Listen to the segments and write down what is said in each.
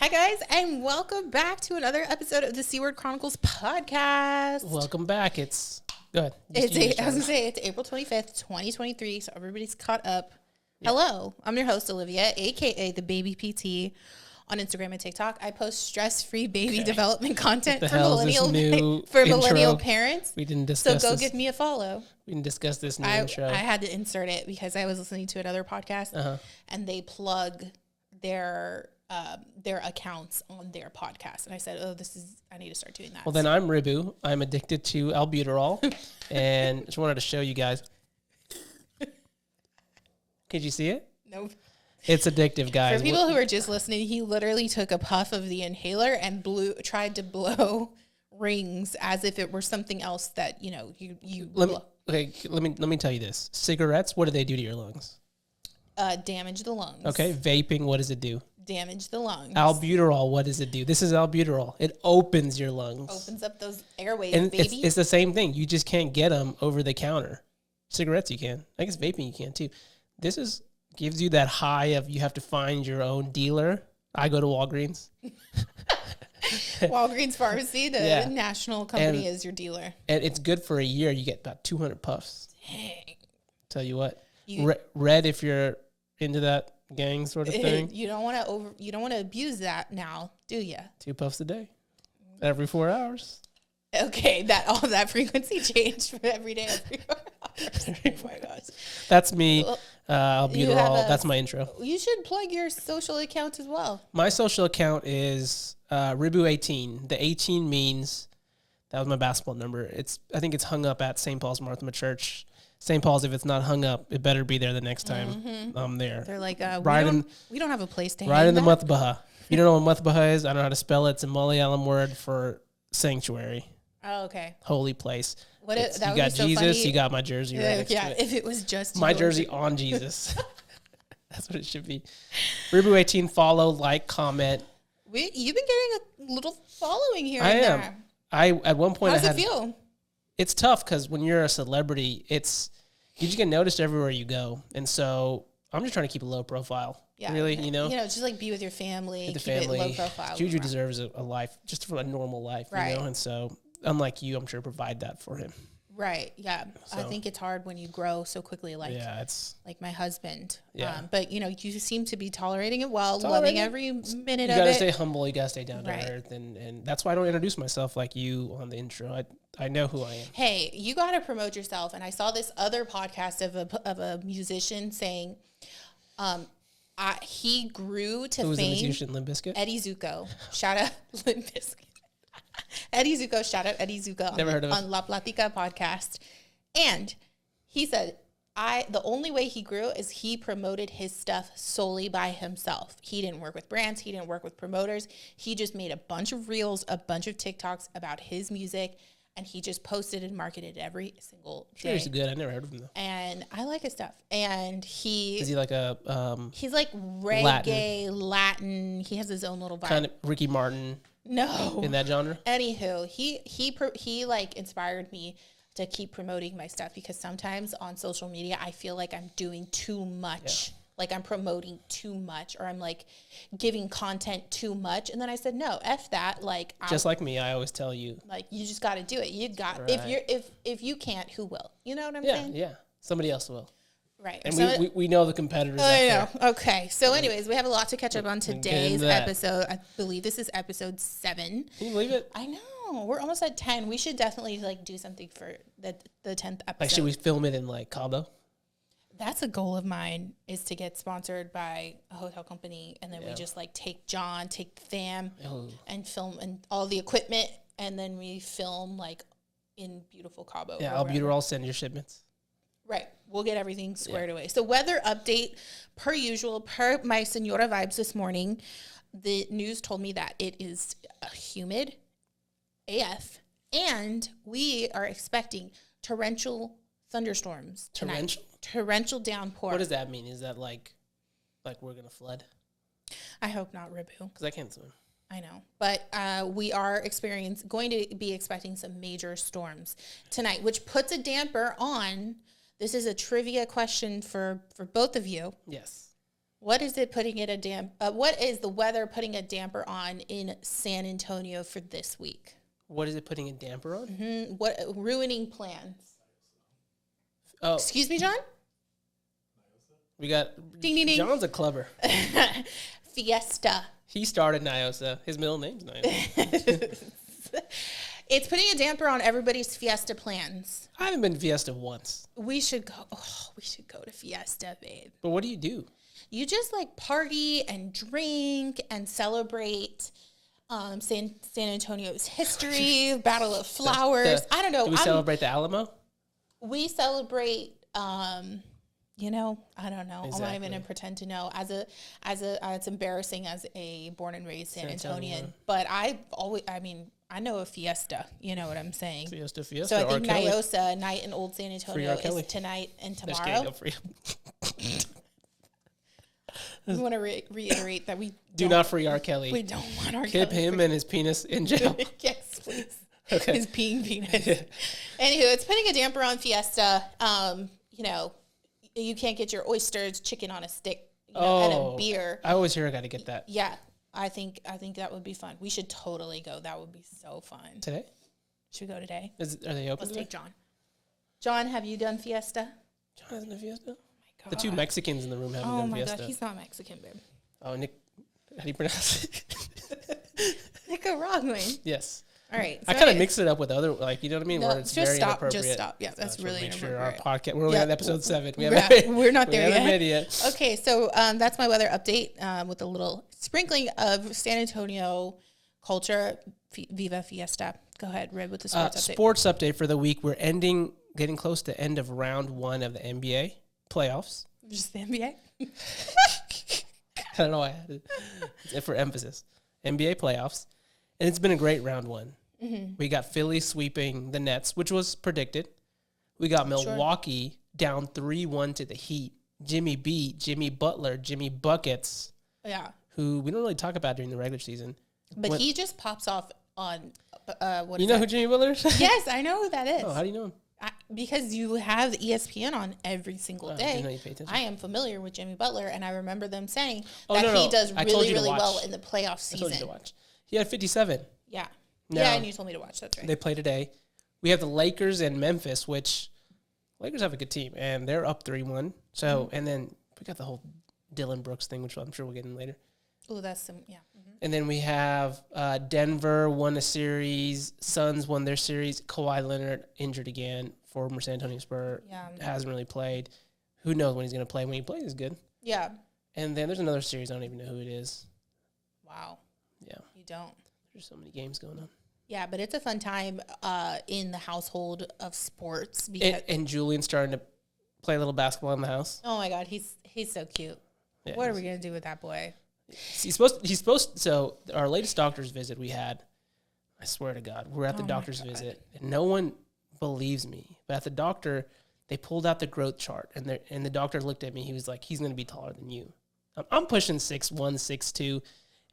Hi, guys, and welcome back to another episode of the C Word Chronicles podcast. Welcome back. It's good. I was going to say, it's April 25th, 2023, so everybody's caught up. Yeah. Hello, I'm your host, Olivia, a.k.a. the Baby PT. On Instagram and TikTok, I post stress-free baby development content for millennial parents. We didn't discuss So go this. give me a follow. We didn't discuss this new intro. I had to insert it because I was listening to another podcast, and they plug their accounts on their podcast, and I said, I need to start doing that. Well, then I'm Ribu. I'm addicted to albuterol, and just wanted to show you guys. Could you see it? Nope. It's addictive, guys. For people who are just listening, he literally took a puff of the inhaler and tried to blow rings as if it were something else that, you let me tell you this. Cigarettes, what do they do to your lungs? Damage the lungs. Okay, vaping, what does it do? Damage the lungs. Albuterol, what does it do? This is albuterol. It opens your lungs. Opens up those airways, and baby. It's the same thing. You just can't get them over the counter. Cigarettes, you can. I guess vaping, you can too. This gives you that high of you have to find your own dealer. I go to Walgreens. Walgreens Pharmacy, the national company, is your dealer. And it's good for a year. You get about 200 puffs. Dang. Tell you what. Red if you're into that gang sort of thing. You don't want to abuse that now, do you? 2 puffs a day. Every 4 hours. Okay, that frequency changed from every day. Every 4 hours. That's me. Albuterol. That's my intro. You should plug your social account as well. My social account is Ribu 18. The 18 means that was my basketball number. I think it's hung up at St. Paul's Marthama Church. St. Paul's, if it's not hung up, it better be there the next time I'm there. They're like, we don't have a place to hang right in the Mutbaha. You don't know what Mutbaha is? I don't know how to spell it. It's a Malayalam word for sanctuary. Oh, okay. Holy place. You got so Jesus, funny. You got my jersey right next to it. If it was just my jersey on Jesus. That's what it should be. Ribu 18, follow, like, comment. You've been getting a little following here. At one point, how's it feel? It's tough because when you're a celebrity, you just get noticed everywhere you go, and so I'm just trying to keep a low profile. Yeah, really, just like be with your family, keep it low profile. Juju deserves a life, just for a normal life, right? And so, unlike you, I'm sure provide that for him. Right. Yeah. So, I think it's hard when you grow so quickly. Like my husband. Yeah. But you seem to be tolerating it well, loving every minute of it. You gotta stay humble. You gotta stay down to earth, and that's why I don't introduce myself like you on the intro. I know who I am. Hey, you gotta promote yourself. And I saw this other podcast of a musician saying, he grew to fame. Who was the musician? Limp Bizkit? Eddie Zuko. Shout out Limp Bizkit. Eddie Zuko, shout out Eddie Zuko. Never heard of on La Platica podcast. And he said, the only way he grew is he promoted his stuff solely by himself. He didn't work with brands. He didn't work with promoters. He just made a bunch of reels, a bunch of TikToks about his music, and he just posted and marketed every single day. Sure, he's good. I never heard of him, though. And I like his stuff. And is he like a... he's like reggae, Latin. He has his own little vibe. Kind of Ricky Martin. No. In that genre? Anywho, he like inspired me to keep promoting my stuff because sometimes on social media, I feel like I'm doing too much. Yeah. Like I'm promoting too much or I'm like giving content too much. And then I said, no, F that. Like, just like me, I always tell you. Like, you just got to do it. If you can't, who will? You know what I'm saying? Yeah. Somebody else will. Right. And we know the competitors. I know. Okay. So anyways, we have a lot to catch up on today's episode. I believe this is episode 7. Can you believe it? I know. We're almost at 10. We should definitely do something for the 10th episode. Like, should we film it in Cabo? That's a goal of mine, is to get sponsored by a hotel company, and then we just take the fam and film and all the equipment, and then we film in beautiful Cabo. Yeah, I'll send your shipments. Right. We'll get everything squared away. So weather update, per usual, per my Senora vibes this morning, the news told me that it is humid AF, and we are expecting torrential thunderstorms tonight. Torrential downpour. What does that mean? Is that like we're going to flood? I hope not, Ribu. Because I can't swim. I know. But we are going to be expecting some major storms tonight, which puts a damper on. This is a trivia question for both of you. Yes. What is it putting it what is the weather putting a damper on in San Antonio for this week? What is it putting a damper on? Mm-hmm. What ruining plans? Oh, excuse me, John. We got ding ding ding. John's a clubber. Fiesta. He started Nyosa. His middle name's Nyosa. It's putting a damper on everybody's Fiesta plans. I haven't been to Fiesta once. We should go. Oh, we should go to Fiesta, babe. But what do you do? You just like party and drink and celebrate San Antonio's history, Battle of Flowers. I don't know. Do we celebrate the Alamo? We celebrate. You know, I don't know. Exactly. I'm not even gonna pretend to know. It's embarrassing as a born and raised San Antonian. But I know a Fiesta. You know what I'm saying? Fiesta. So I think Nyosa, Night in Old San Antonio, is tonight and tomorrow. We want to reiterate that we do not free R. Kelly. We don't want R. Keep Kelly him and his penis in jail. Yes, please. Okay. His peeing penis. Anywho, it's putting a damper on Fiesta. You know, you can't get your oysters, chicken on a stick, and a beer. I always hear I got to get that. Yeah, I think that would be fun. We should totally go. That would be so fun. Today? Should we go today? Are they open? Let's take John. John, have you done Fiesta? John hasn't done Fiesta? Oh my God. The two Mexicans in the room haven't done Fiesta. Oh my God, he's not Mexican, babe. Oh, Nick, how do you pronounce it? Nicaraguan. Yes. All right. So I kind of mix it up with other, like, you know what I mean? No, where it's just very stop. inappropriate. Just stop. Yeah, that's really make sure inappropriate. our podcast, we're only on episode 7. We're not there haven't made it yet. Okay, so that's my weather update with a little sprinkling of San Antonio culture. Viva Fiesta. Go ahead, Rib, with the sports update. Sports update for the week. We're getting close to end of round 1 of the NBA playoffs. Just the NBA? I don't know why I had it for emphasis. NBA playoffs. And it's been a great round 1. Mm-hmm. We got Philly sweeping the Nets, which was predicted. We got Milwaukee down 3-1 to the Heat. Jimmy B, Jimmy Butler, Jimmy Buckets. Yeah. Who we don't really talk about during the regular season. But he just pops off on, what you is know that? who Jimmy Butler is? Yes, I know who that is. Oh, how do you know him? Because you have ESPN on every single day. I didn't know you paid attention. I am familiar with Jimmy Butler, and I remember them saying he does I told you to really watch. well in the playoff season. I told you to watch. He had 57. Yeah. Now, yeah, and you told me to watch. That's right. They play today. We have the Lakers and Memphis, which Lakers have a good team, and they're up 3-1. So, and then we got the whole Dylan Brooks thing, which I'm sure we'll get in later. Oh, that's some, yeah. Mm-hmm. And then we have Denver won a series. Suns won their series. Kawhi Leonard injured again. Former San Antonio Spur. Yeah. Hasn't really played. Who knows when he's going to play? When he plays, he's good. Yeah. And then there's another series. I don't even know who it is. Wow. Yeah. You don't. There's so many games going on. Yeah, but it's a fun time in the household of sports. Because And Julian's starting to play a little basketball in the house. Oh, my God. He's so cute. Yeah, what are we going to do with that boy? He's supposed. So our latest doctor's visit we had, I swear to God, we're at the doctor's visit, and no one believes me. But at the doctor, they pulled out the growth chart, and the doctor looked at me. He was like, "He's going to be taller than you." I'm pushing 6'1", 6'2". If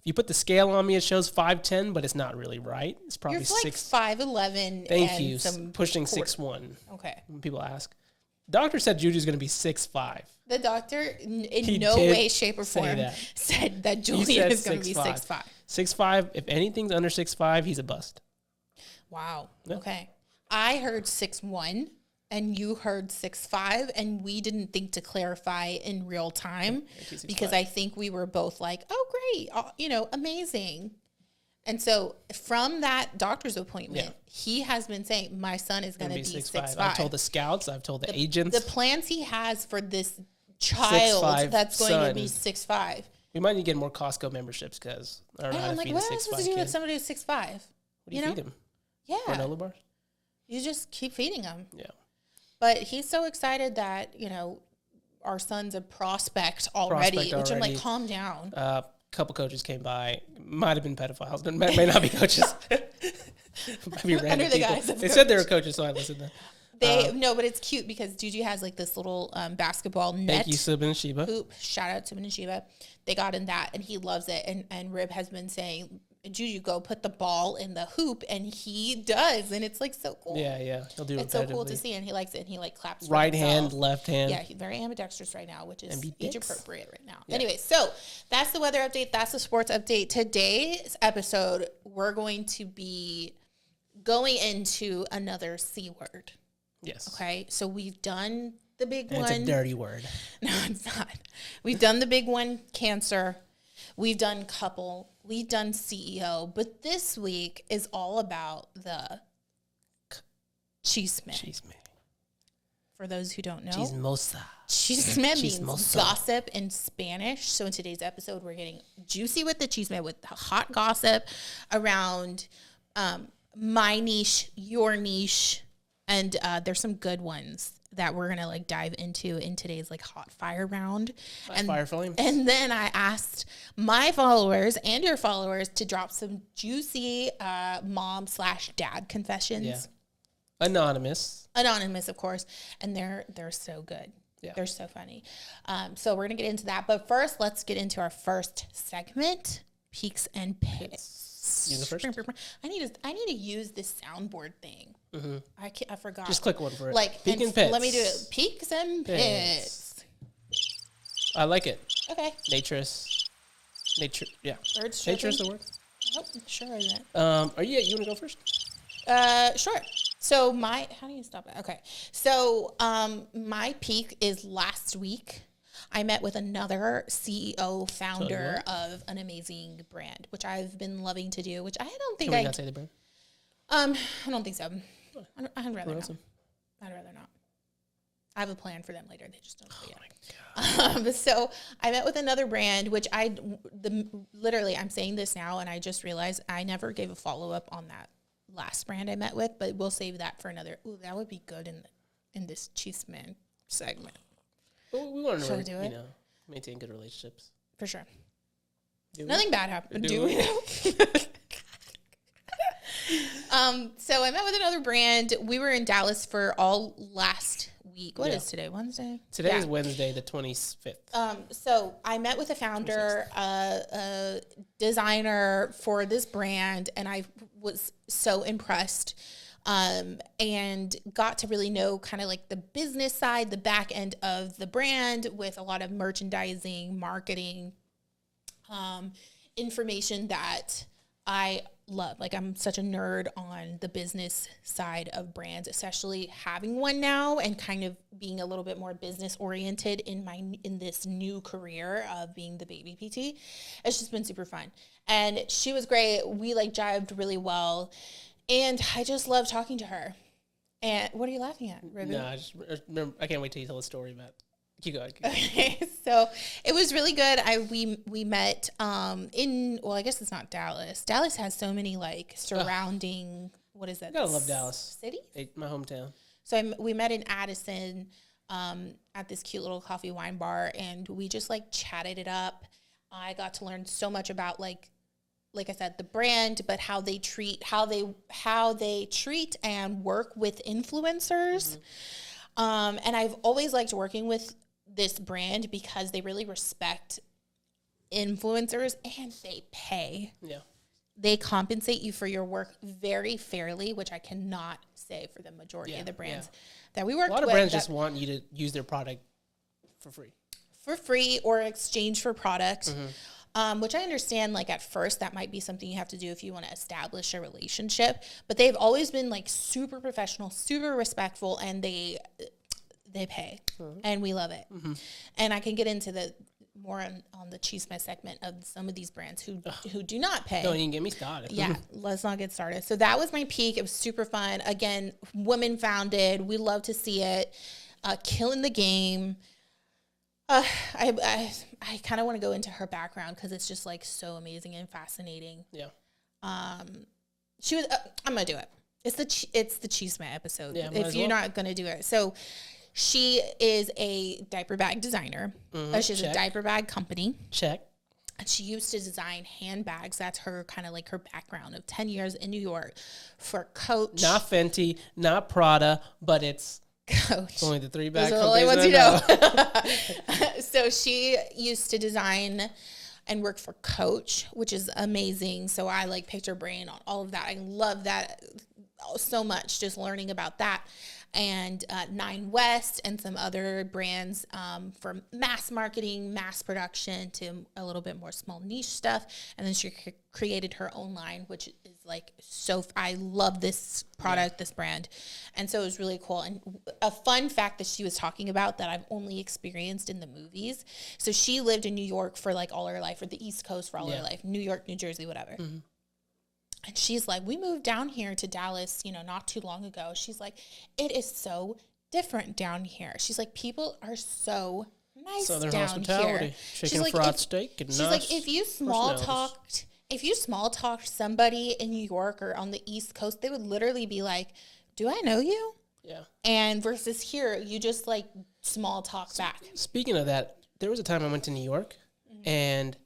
you put the scale on me, it shows 5'10", but it's not really right. It's probably You're like 5'11". Thank and you. Pushing 6'1". Okay. When people ask, doctor said Juju's going to be 6'5". The doctor, in no way, shape, or form, said that Julian is going to be 6'5". 6'5". If anything's under 6'5", he's a bust. Wow. Yeah. Okay. I heard 6'1", and you heard 6'5", and we didn't think to clarify in real time because I think we were both like, "Oh, great! Amazing." And so from that doctor's appointment, he has been saying, "My son is going to be 6'5". I've told the scouts. I've told the agents. The plans he has for this child that's going to be 6'5". We might need to get more Costco memberships because I don't know how to feed a 6'5" what am I supposed to do with somebody who's 6'5"? What do you feed him? Yeah. Granola bars? You just keep feeding him. Yeah. But he's so excited that, our son's a prospect already, which I'm like, calm down. A couple coaches came by. Might have been pedophiles, but may not be coaches. Might be random the people. guise of They said they were coaches, so I listened to them. No, but it's cute because Juju has like this little basketball net. Thank you, Subin and Sheba. Hoop. Shout out to Subin and Sheba. They got in that, and he loves it. And Rib has been saying Juju, go put the ball in the hoop, and he does, and it's like so cool. Yeah, he'll do it. It's so cool to see, and he likes it, and he like claps. Right hand, left hand. Yeah, he's very ambidextrous right now, which is age appropriate right now. Yeah. Anyway, so that's the weather update. That's the sports update. Today's episode, we're going to be going into another C word. Yes. Okay, so we've done the big one. It's a dirty word. No, it's not. We've done the big one, cancer. We've done couple. We've done CEO. But this week is all about the chisme. Chisme. For those who don't know. Chismosa. Chisme means gossip in Spanish. So in today's episode, we're getting juicy with the chisme, with hot gossip around my niche, your niche. And there's some good ones that we're gonna like dive into in today's like hot fire round. Fire flames. And then I asked my followers and your followers to drop some juicy mom/dad confessions. Yeah. Anonymous, of course, and they're so good. Yeah. They're so funny. So we're gonna get into that, but first, let's get into our first segment: peaks and pits. You the first? I need to use this soundboard thing. Mm-hmm. I forgot. Just click one for it. Like peak and pits. Let me do it. Peaks and pits. I like it. Okay. Nature. Yeah. Birds. Nature is the word. Oh, sure isn't. You want to go first? Sure. So how do you stop it? Okay. So my peak is last week. I met with another CEO, founder of an amazing brand, which I've been loving to do, which I don't think Can we not say the brand? I don't think so. I'd rather not. I'd rather not. I have a plan for them later. They just don't know yet. So I met with another brand, which literally I'm saying this now, and I just realized I never gave a follow-up on that last brand I met with, but we'll save that for another. Ooh, that would be good in this Chisme segment. Well, we want to maintain good relationships. For sure. Nothing bad happened. Do we? So I met with another brand. We were in Dallas for all last week. What is today? Wednesday? Today is Wednesday, the 25th. So I met with a founder, a designer for this brand, and I was so impressed. And got to really know kind of like the business side, the back end of the brand, with a lot of merchandising, marketing, information that I love. Like, I'm such a nerd on the business side of brands, especially having one now and kind of being a little bit more business oriented in this new career of being the baby PT. It's just been super fun. And she was great. We like jived really well. And I just love talking to her. And what are you laughing at, Ribu? No, I just remember, I can't wait till you tell the story about. Keep going. Okay, so it was really good. We met I guess it's not Dallas. Dallas has so many like surrounding. What is that? I gotta love Dallas. City? My hometown. So we met in Addison at this cute little coffee wine bar, and we just like chatted it up. I got to learn so much about like I said, the brand, but how they treat and work with influencers. Mm-hmm. And I've always liked working with this brand because they really respect influencers and they pay. Yeah. They compensate you for your work very fairly, which I cannot say for the majority of the brands that we work with. A lot of brands just want you to use their product for free. For free or exchange for product. Mm-hmm. Which I understand, like, at first that might be something you have to do if you want to establish a relationship. But they've always been, like, super professional, super respectful, and they pay. Mm-hmm. And we love it. Mm-hmm. And I can get into the more on the Chisme segment of some of these brands who do not pay. Don't even get me started. Yeah, let's not get started. So that was my peak. It was super fun. Again, women founded. We love to see it. Killing the game. I kind of want to go into her background because it's just like so amazing and fascinating. Yeah. She was. I'm gonna do it. It's the Chisme episode. Yeah, if you're not gonna do it, so she is a diaper bag designer. Mm-hmm. She has a diaper bag company. Check. And she used to design handbags. That's her kind of like her background of 10 years in New York for Coach. Not Fenty, not Prada, but it's. Coach. Only the 3 bag companies. Those are the only ones you know. So she used to design and worked for Coach, which is amazing. So I like picked her brain on all of that. I love that so much, just learning about that. And Nine West and some other brands from mass marketing, mass production to a little bit more small niche stuff. And then she created her own line, which is like I love this product, this brand. And so it was really cool. And a fun fact that she was talking about that I've only experienced in the movies. So she lived in New York for like all her life, or the East Coast for all her life, New York, New Jersey, whatever. Mm-hmm. And she's like, we moved down here to Dallas, not too long ago. She's like, it is so different down here. She's like, people are so nice Southern down hospitality. Here. Chicken fried steak and she's like, if you small talked somebody in New York or on the East Coast, they would literally be like, do I know you? Yeah. And versus here, you just like small talk back. Speaking of that, there was a time I went to New York and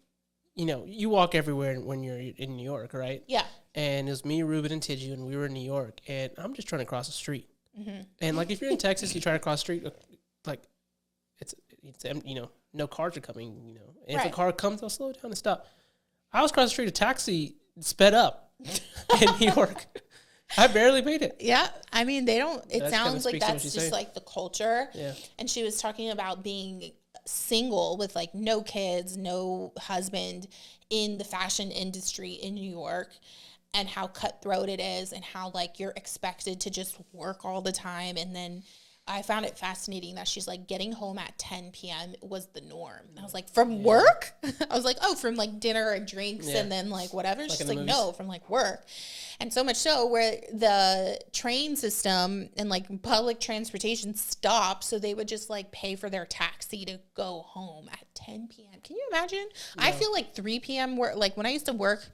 you walk everywhere when you're in New York, right? Yeah. And it was me, Ruben, and Tiju, and we were in New York, and I'm just trying to cross the street. Mm-hmm. And like if you're in Texas, you try to cross the street, like it's no cars are coming, And if a car comes, they'll slow down and stop. I was crossing the street, a taxi sped up in New York. I barely made it. Yeah. I mean, they don't, it sounds like that's just saying. Like the culture. Yeah. And she was talking about being single with like no kids, no husband in the fashion industry in New York, and how cutthroat it is, and how like you're expected to just work all the time. And then I found it fascinating that she's like, getting home at 10 p.m. was the norm. I was like, from work? I was like, oh, from like dinner and drinks and then like whatever. Like she's like, no, from like work. And so much so where the train system and like public transportation stopped, so they would just like pay for their taxi to go home at 10 p.m. Can you imagine? No. I feel like 3 p.m. work, like when I used to work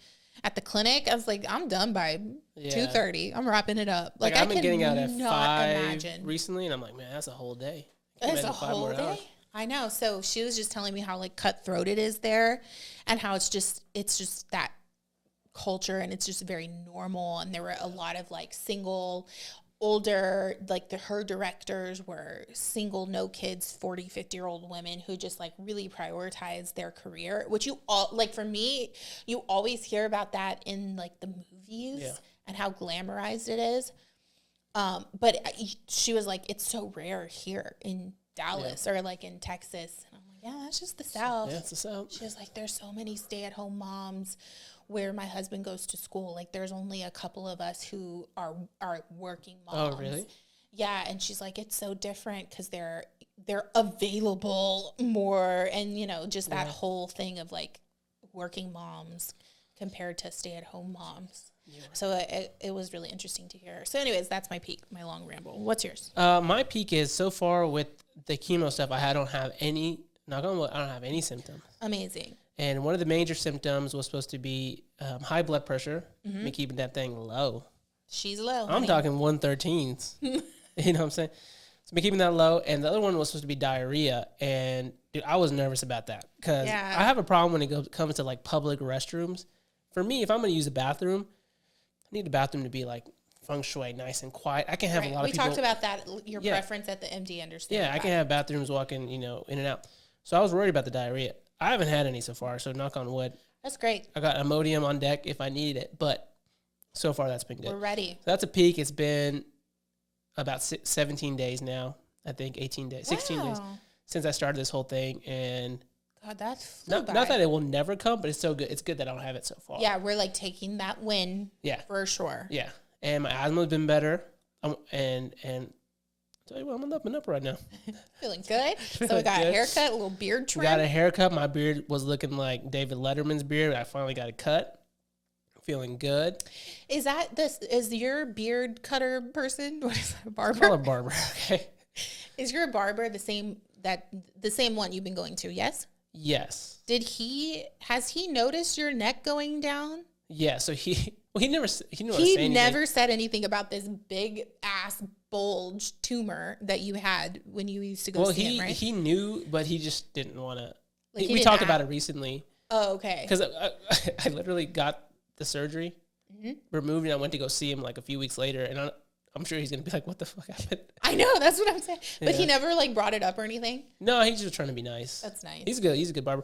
at the clinic, I was like, I'm done by 2:30. I'm wrapping it up. Like I've been getting out at 5 recently, and I'm like, man, that's a whole day. That's a whole day. Hours. I know. So she was just telling me how like cutthroat it is there, and how it's just that culture, and it's just very normal. And there were a lot of like single, older, like her directors were single, no kids, 40, 50-year-old women who just like really prioritize their career, which you all, like for me, you always hear about that in like the movies and how glamorized it is. But she was like, it's so rare here in Dallas or like in Texas. And I'm like, yeah, that's just the South. Yeah, it's the South. She was like, there's so many stay-at-home moms where my husband goes to school. Like there's only a couple of us who are working moms. Oh, really? Yeah. And she's like, it's so different because they're available more. And, just that whole thing of like working moms compared to stay-at-home moms. Yeah. So it was really interesting to hear. So anyways, that's my peak, my long ramble. What's yours? My peak is so far with the chemo stuff, I don't have any, I don't have any symptoms. Amazing. And one of the major symptoms was supposed to be high blood pressure, me keeping that thing low. She's low. I'm talking 113s. You know what I'm saying? So me keeping that low. And the other one was supposed to be diarrhea. And dude, I was nervous about that because I have a problem when it comes to like public restrooms. For me, if I'm going to use a bathroom, I need the bathroom to be like feng shui, nice and quiet. I can have a lot of people. We talked about that, your preference at the MD Anderson. Yeah, I can have bathrooms walking, in and out. So I was worried about the diarrhea. I haven't had any so far, so knock on wood. That's great. I got Imodium on deck if I needed it, but so far that's been good. We're ready. So that's a peak. It's been about 17 days now, I think, 18 days, 16 days since I started this whole thing. And God, that's not that it will never come, but it's so good. It's good that I don't have it so far. Yeah, we're like taking that win for sure. Yeah, and my asthma's been better, and tell you what, I'm on up and up right now. Feeling good. So we got a haircut, a little beard trim. Got a haircut. My beard was looking like David Letterman's beard. I finally got it cut. Feeling good. Is your beard cutter person? What is that, a barber? Call a barber. Okay. Is your barber the same one you've been going to? Yes. Yes. Has he noticed your neck going down? Yeah. So he never said anything about this big ass bulge tumor that you had when you used to go see him, right? He knew, but he just didn't want to. Like we talked about it recently. Oh, okay. Because I literally got the surgery removed, and I went to go see him like a few weeks later, and I'm sure he's gonna be like, "What the fuck happened?" I know, that's what I'm saying. But he never like brought it up or anything. No, he's just trying to be nice. That's nice. He's good. He's a good barber.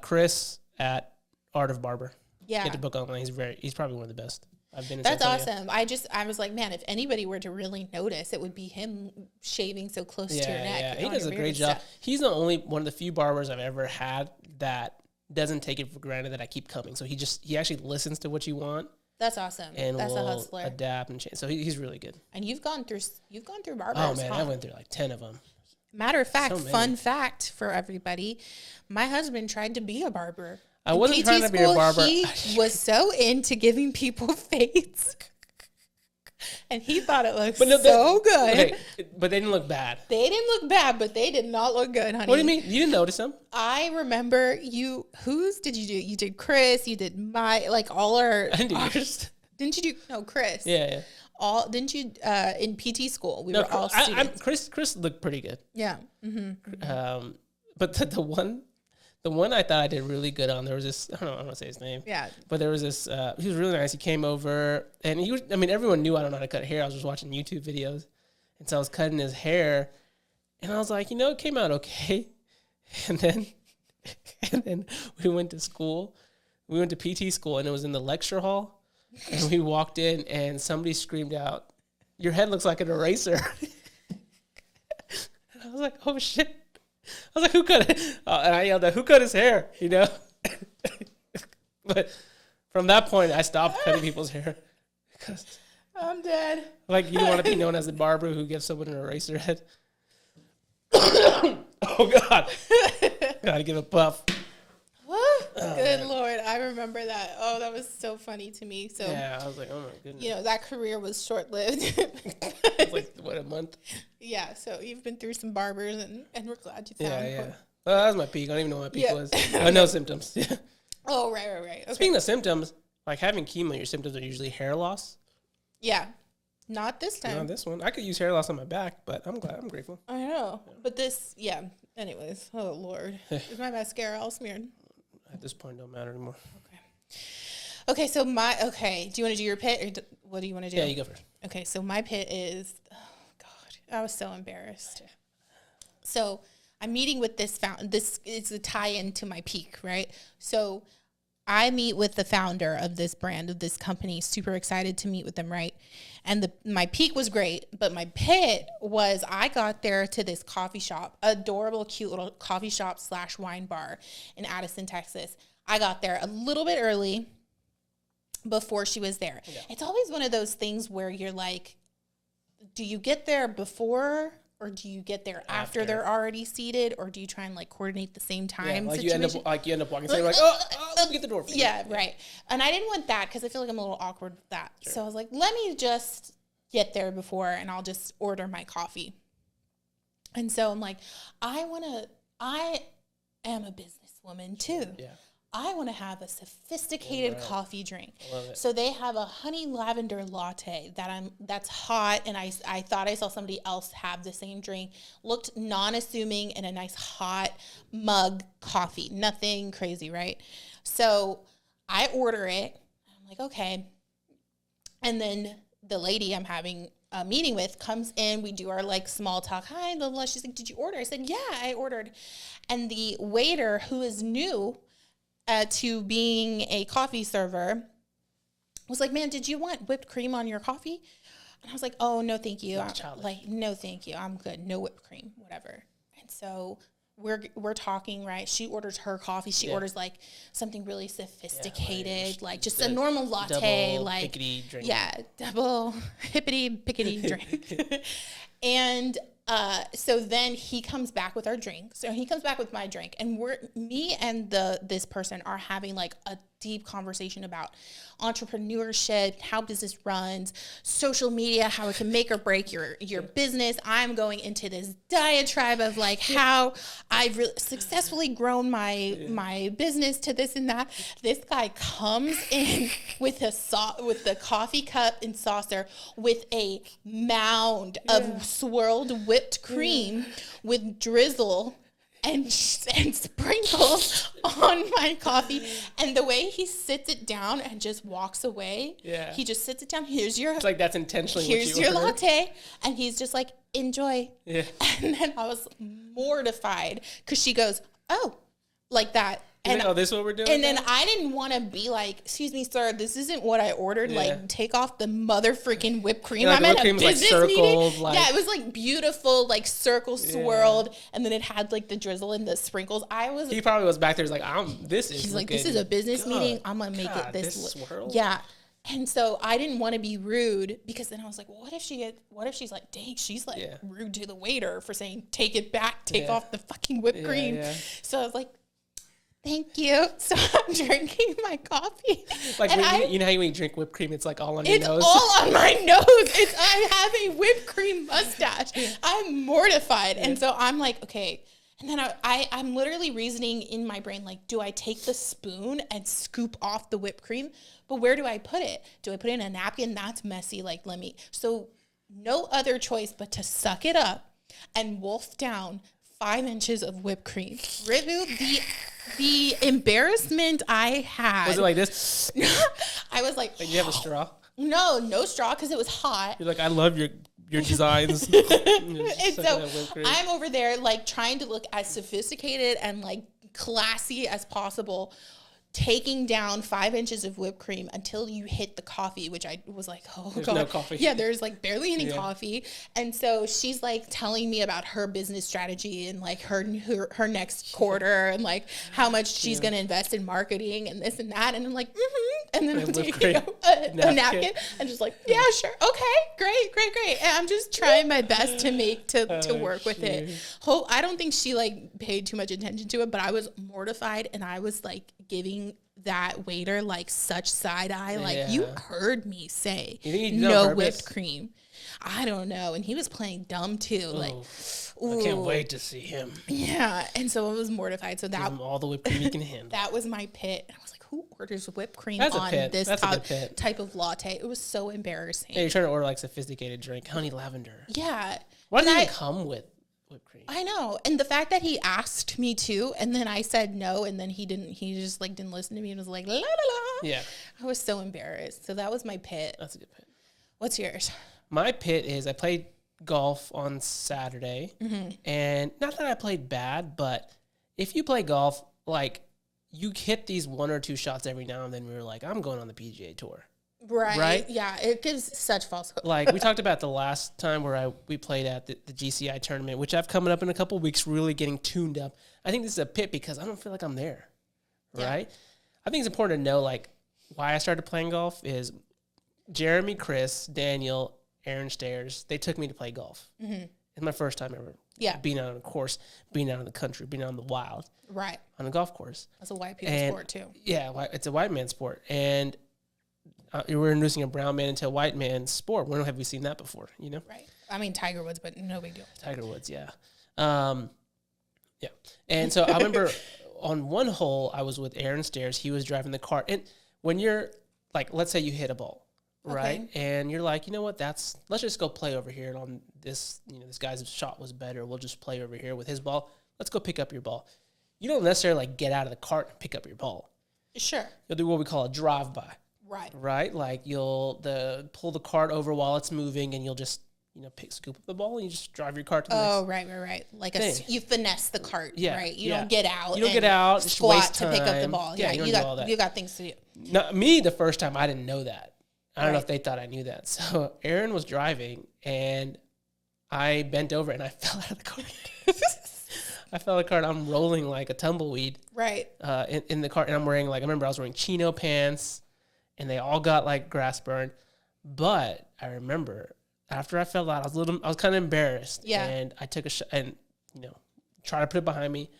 Chris at Art of Barber. Yeah. Get the book online. He's probably one of the best. I've been in That's San Antonio. awesome. I was like, man, if anybody were to really notice, it would be him shaving so close to your neck. Yeah, he does a great job. He's the only one of the few barbers I've ever had that doesn't take it for granted that I keep coming. So he actually listens to what you want. That's awesome. And that's will a hustler. Adapt and change. So he's really good. And you've gone through barbers. Oh man, I went through like 10 of them. Matter of fact, fun fact for everybody, my husband tried to be a barber. I wasn't trying to be a barber. He was so into giving people fades. And he thought it looked so good. Okay, but they didn't look bad. They didn't look bad, but they did not look good, honey. What do you mean? You didn't notice them? I remember whose did you do? You did Chris, you did all our... I didn't do yours. Didn't you do... No, Chris. Yeah. Didn't you, in PT school, we were all students. Chris looked pretty good. Yeah. Mm-hmm. But the one I thought I did really good on, there was this, I don't want to say his name. Yeah. But there was this, he was really nice. He came over and everyone knew I don't know how to cut hair. I was just watching YouTube videos. And so I was cutting his hair and I was like, it came out okay. And then we went to school. We went to PT school and it was in the lecture hall. And we walked in and somebody screamed out, "Your head looks like an eraser." And I was like, oh shit. I was like, who cut it? And I yelled out, who cut his hair? But from that point, I stopped cutting people's hair. Because I'm dead. Like, you don't want to be known as the barber who gives someone an eraser head. Oh, God. Gotta give a puff. Good Lord. I remember that. Oh, that was so funny to me. So yeah, I was like, oh my goodness. That career was short-lived. It's like, what, a month? Yeah, so you've been through some barbers, and we're glad you found one. Yeah. Well, that was my peak. I don't even know what my peak was. I know symptoms. Yeah. Oh, right. Okay. Speaking of symptoms, like having chemo, your symptoms are usually hair loss. Yeah. Not this time. Not this one. I could use hair loss on my back, but I'm grateful. I know. Yeah. But this, anyways. Oh, Lord. Is my mascara all smeared? At this point, don't matter anymore. Okay, so do you want to do your pit, or what do you want to do? Yeah, you go first. Okay, so my pit is, oh, God, I was so embarrassed. So I'm meeting with this this is a tie-in to my peak, right? So I meet with the founder of this brand, of this company, super excited to meet with them, right? And my peak was great, but my pit was, I got there to this coffee shop, adorable, cute little coffee shop / wine bar in Addison, Texas. I got there a little bit early before she was there. Yeah. It's always one of those things where you're like, do you get there before or do you get there after they're already seated, or do you try and coordinate the same time? You end up walking, so you're like, let me get the door for you. Yeah, right. And I didn't want that because I feel like I'm a little awkward with that. Sure. So I was like, let me just get there before and I'll just order my coffee. And so I'm like, I am a businesswoman too. Yeah. I want to have a sophisticated coffee drink. So they have a honey lavender latte that's hot, and I thought I saw somebody else have the same drink. Looked non-assuming in a nice hot mug coffee. Nothing crazy, right? So I order it. I'm like, okay. And then the lady I'm having a meeting with comes in. We do our small talk. Hi, blah, blah. She's like, did you order? I said, yeah, I ordered. And the waiter, who is new to being a coffee server, was like, man, did you want whipped cream on your coffee? And I was like, oh, no, thank you. No, thank you. I'm good. No whipped cream, whatever. And so we're talking, right? She orders her coffee. She orders something really sophisticated, just a normal latte, double pickety drink. Yeah, double hippity pickety drink. And so then he comes back with our drink. So he comes back with my drink, and me and this person are having a deep conversation about entrepreneurship, how business runs, social media, how it can make or break your business. I'm going into this diatribe of how I've successfully grown my business to this and that. This guy comes in with the coffee cup and saucer with a mound of swirled whipped cream with drizzle and sprinkles on my coffee. And the way he sits it down and just walks away, he just sits it down. It's that's intentionally here's your latte. And he's just like, enjoy. Yeah. And then I was mortified because she goes, oh, like that. And like, oh, this is what we're doing? And then I didn't want to be like, excuse me, sir, this isn't what I ordered. Yeah. Like, take off the mother freaking whipped cream. Like, I'm at a business meeting. Like, yeah, it was like beautiful, like circle swirled. And then it had like the drizzle and the sprinkles. He probably was back there. He's like, He's like, this is a business meeting. I'm going to make it this swirl. Yeah. And so I didn't want to be rude because then I was like, well, what if she's like, dang, she's like rude to the waiter for saying, take it back, take off the fucking whipped cream. Yeah. So I was like, thank you. So I'm drinking my coffee. Like, you know how when you drink whipped cream, it's like all on your nose? It's all on my nose. I have a whipped cream mustache. I'm mortified. Yeah. And so I'm like, okay. And then I'm literally reasoning in my brain, like, do I take the spoon and scoop off the whipped cream? But where do I put it? Do I put it in a napkin? That's messy. Like, so no other choice but to suck it up and wolf down 5 inches of whipped cream. Ribu, the embarrassment I had. Was it like this? I was like, you have a straw? No straw because it was hot. You're like, I love your designs. And so I'm over there like trying to look as sophisticated and like classy as possible, taking down 5 inches of whipped cream until you hit the coffee, which I was like, oh there's God. No coffee. Yeah, there's like barely any coffee. And so she's like telling me about her business strategy and like her next quarter and like how much she's going to invest in marketing and this and that. And I'm like, And then I'm taking a napkin and just like, yeah, sure. Okay, great. And I'm just trying my best to work with it. I don't think she like paid too much attention to it, but I was mortified and I was like giving that waiter like such side eye, like you heard me say no whipped cream. I don't know, and he was playing dumb too. Like, I can't wait to see him. Yeah, and so I was mortified. So that all the whipped cream he can handle. That was my pit. And I was like, who orders whipped cream on this type of latte? It was so embarrassing. Yeah, you're trying to order like sophisticated drink, honey lavender. Yeah, why did it come with whipped cream? I know. And the fact that he asked me to, and then I said no, and then he just like didn't listen to me and was like, la la la. Yeah. I was so embarrassed. So that was my pit. That's a good pit. What's yours? My pit is I played golf on Saturday. And not that I played bad, but if you play golf, like you hit these 1 or 2 shots every now and then, we were like, I'm going on the PGA Tour. Right? Yeah, it gives such false hope. Like we talked about the last time where we played at the GCI tournament, which I've coming up in a couple of weeks, really getting tuned up. I think this is a pit because I don't feel like I'm there, right? I think it's important to know like why I started playing golf is Jeremy, Chris, Daniel, Aaron Stairs, they took me to play golf. It's my first time ever being out on a course, being out in the country, being out in the wild. Right. On a golf course. That's a white people sport too. Yeah, it's a white man sport. And we're introducing a brown man into a white man's sport. When have we seen that before, you know? Right. I mean, Tiger Woods, but no big deal. Tiger Woods, yeah. Yeah. And so I remember on one hole, I was with Aaron Stairs. He was driving the cart. And when you're, like, let's say you hit a ball, right? And you're like, you know what, let's just go play over here. And on this, this guy's shot was better. We'll just play over here with his ball. Let's go pick up your ball. You don't necessarily, like, get out of the cart and pick up your ball. Sure. You'll do what we call a drive-by. Right. Like you'll pull the cart over while it's moving, and you'll just scoop up the ball and you just drive your cart to the next. Right. Like you finesse the cart. Yeah. Right. You don't get out. You don't get out. Squat to pick up the ball. Yeah. You got things to do. No, me the first time I didn't know that. I don't know if they thought I knew that. So Aaron was driving and I bent over and I fell out of the cart. I fell out of the cart. I'm rolling like a tumbleweed. Right. In the cart, and I'm wearing I remember I was wearing chino pants. And they all got like grass burned. But I remember after I fell out, I was kind of embarrassed. Yeah. And I took a shot and, tried to put it behind me. I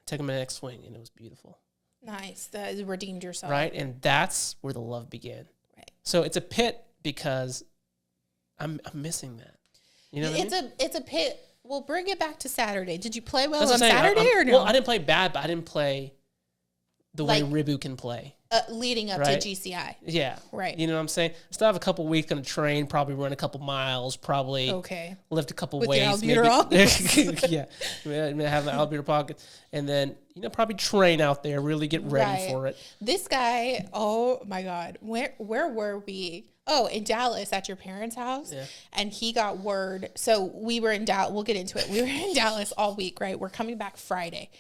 took my next swing and it was beautiful. Nice. That redeemed yourself. Right. And that's where the love began. Right. So it's a pit because I'm missing that. You know what I mean? It's a pit. Well, bring it back to Saturday. Did you play well on Saturday or no? Well, I didn't play bad, but I didn't play the way Ribu can play. Leading up to GCI. Yeah. Right. You know what I'm saying? Still have a couple weeks, going to train, probably run a couple miles, probably lift a couple weights. With your albuterol? Yeah. Have an albuterol pocket. And then, probably train out there, really get ready for it. This guy, oh my God. Where were we? Oh, in Dallas at your parents' house. Yeah. And he got word. So we were in Dallas. We'll get into it. We were in Dallas all week, right? We're coming back Friday.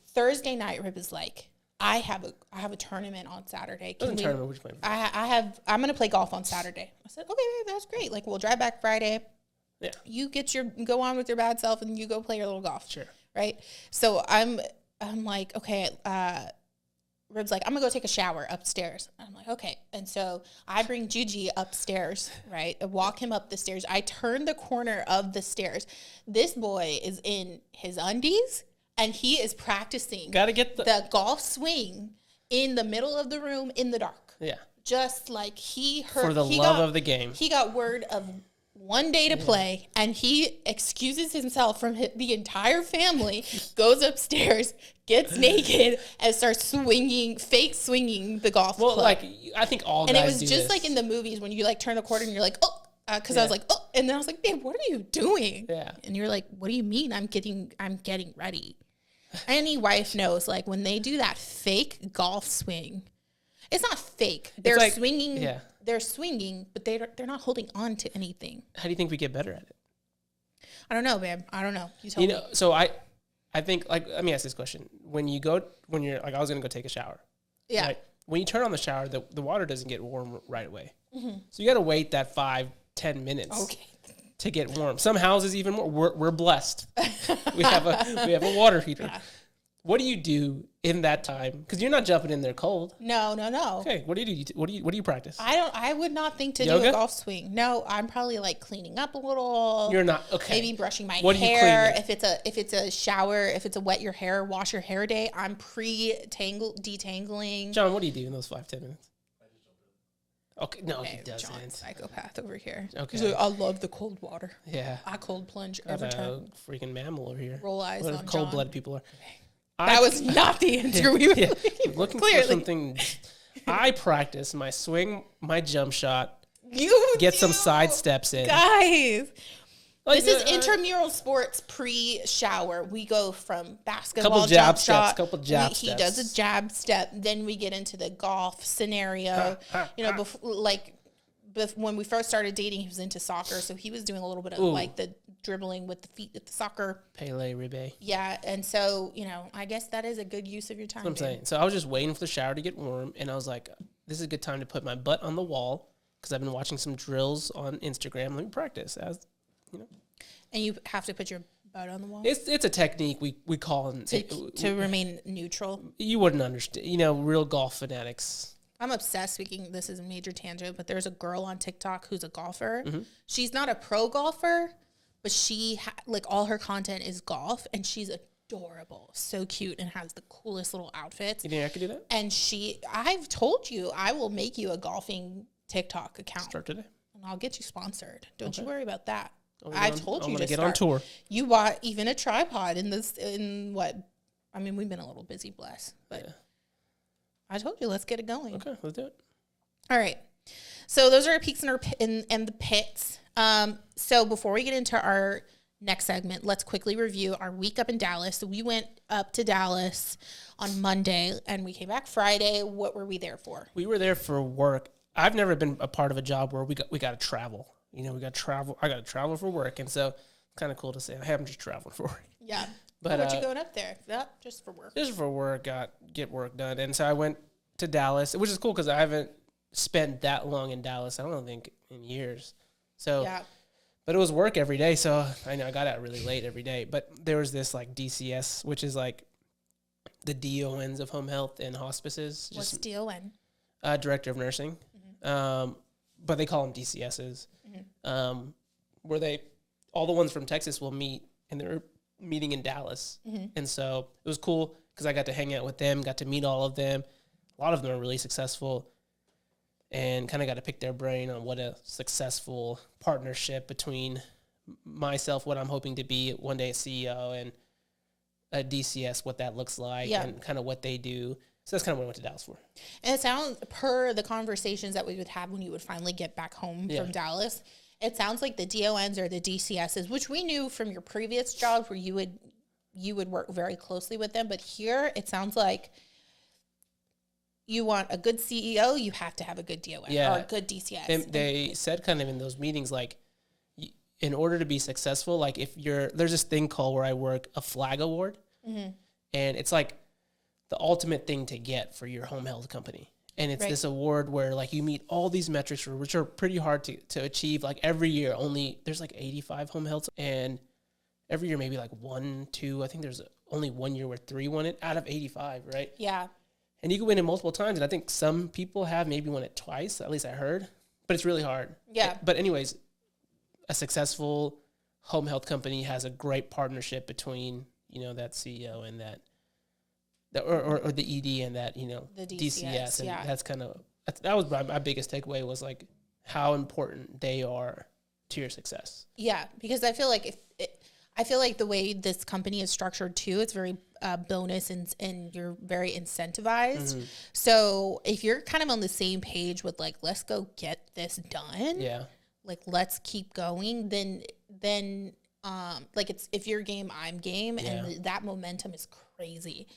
Thursday night, Rib is like, I have a tournament on Saturday. Tournament? Which play? I'm gonna play golf on Saturday. I said, okay, that's great. Like, we'll drive back Friday. Yeah. You go on with your bad self and you go play your little golf. Sure. Right. So I'm like, okay. Rib's like, I'm gonna go take a shower upstairs. I'm like, okay. And so I bring Gigi upstairs, right? I walk him up the stairs. I turn the corner of the stairs. This boy is in his undies and he is practicing the golf swing in the middle of the room in the dark. Yeah. Just like he heard. For the love of the game. He got word of one day to play, and he excuses himself from the entire family, goes upstairs, gets naked, and starts fake swinging the golf club. Like, I think all guys do this. And it was just like in the movies when you like turn the corner and you're like, oh, because I was like, oh, and then I was like, babe, what are you doing? Yeah. And you're like, what do you mean? I'm getting ready. Any wife knows, like, when they do that fake golf swing, it's not fake. They're like, swinging. Yeah. They're swinging, but they're not holding on to anything. How do you think we get better at it? I don't know, babe. I don't know. You tell me. So I think, like, let me ask this question. When you're like, I was going to go take a shower. Yeah. Like, when you turn on the shower, the water doesn't get warm right away. Mm-hmm. So you got to wait that 5-10 minutes to get warm. Some houses even more. We're blessed. we have a water heater. Yeah. What do you do in that time? Because you're not jumping in there cold. No. Okay, what do you do? What do you practice? I would not think to do a golf swing. No, I'm probably like cleaning up a little. You're not okay. Maybe brushing my hair. If it's a shower, if it's a wet your hair, wash your hair day, I'm detangling. John, what do you do in those 5-10 minutes? Okay, no, he doesn't. John's psychopath over here. Okay, he's like, I love the cold water. Yeah, I cold plunge every time. Freaking mammal over here. Roll eyes on cold-blooded people are. That was not the answer we were looking for something. I practice my swing, my jump shot. Get some side steps in. Guys, this is intramural sports pre-shower. We go from basketball jab shot. Couple jab steps. He does a jab step. Then we get into the golf scenario. When we first started dating, he was into soccer, so he was doing a little bit of like the dribbling with the feet at the soccer. Pele, Ribu. Yeah, and so, I guess that is a good use of your time. That's what I'm saying. So I was just waiting for the shower to get warm, and I was like, this is a good time to put my butt on the wall, because I've been watching some drills on Instagram. Let me practice. And you have to put your butt on the wall? It's a technique we call to remain neutral. You wouldn't understand. Real golf fanatics. I'm obsessed. This is a major tangent, but there's a girl on TikTok who's a golfer. Mm-hmm. She's not a pro golfer, but she all her content is golf, and she's adorable, so cute, and has the coolest little outfits. You think I could do that? And I've told you, I will make you a golfing TikTok account. Start today, and I'll get you sponsored. Don't you worry about that. I've told you to get on tour. You bought even a tripod in what? I mean, we've been a little busy, bless, but. Yeah. I told you, let's get it going. Okay, let's do it. All right. So those are our peaks and the pits. So before we get into our next segment, let's quickly review our week up in Dallas. So we went up to Dallas on Monday, and we came back Friday. What were we there for? We were there for work. I've never been a part of a job where we got to travel. We got to travel. I got to travel for work, and so it's kind of cool to say I haven't just traveled for work. Yeah. But what you going up there? Just for work. Just for work, get work done. And so I went to Dallas, which is cool because I haven't spent that long in Dallas, I don't think, in years. So, yeah. But it was work every day, so I know I got out really late every day. But there was this like DCS, which is like the DONs of home health and hospices. What's DON? Director of Nursing. Mm-hmm. But they call them DCSs. Mm-hmm. Where all the ones from Texas will meet, and they're meeting in Dallas. Mm-hmm. And so it was cool because I got to hang out with them, got to meet all of them. A lot of them are really successful, and kind of got to pick their brain on what a successful partnership between myself, what I'm hoping to be one day a CEO, and a DCS, what that looks like, and kind of what they do. So that's kind of what I went to Dallas for. And it sounds, per the conversations that we would have when you would finally get back home from Dallas, it sounds like the DONs or the DCSs, which we knew from your previous jobs where you would work very closely with them. But here it sounds like you want a good CEO, you have to have a good DON or a good DCS. And they said kind of in those meetings, like, in order to be successful, like there's this thing called where I work, a flag award. Mm-hmm. And it's like the ultimate thing to get for your home health company. And it's this award where like you meet all these metrics which are pretty hard to achieve. Like every year there's like 85 home health, and every year maybe like 1, 2, I think there's only 1 year where 3 won it out of 85, right? Yeah. And you can win it multiple times. And I think some people have maybe won it twice, at least I heard, but it's really hard. Yeah. But anyways, a successful home health company has a great partnership between, that CEO and that or the ED and that, the DCS. And yeah. that's that was my biggest takeaway, was like how important they are to your success. Yeah. Because I feel like I feel like the way this company is structured too, it's very bonus and you're very incentivized. Mm-hmm. So if you're kind of on the same page with like, let's go get this done. Yeah. Like, let's keep going. Then like if you're game, I'm game. Yeah. And that momentum is crazy.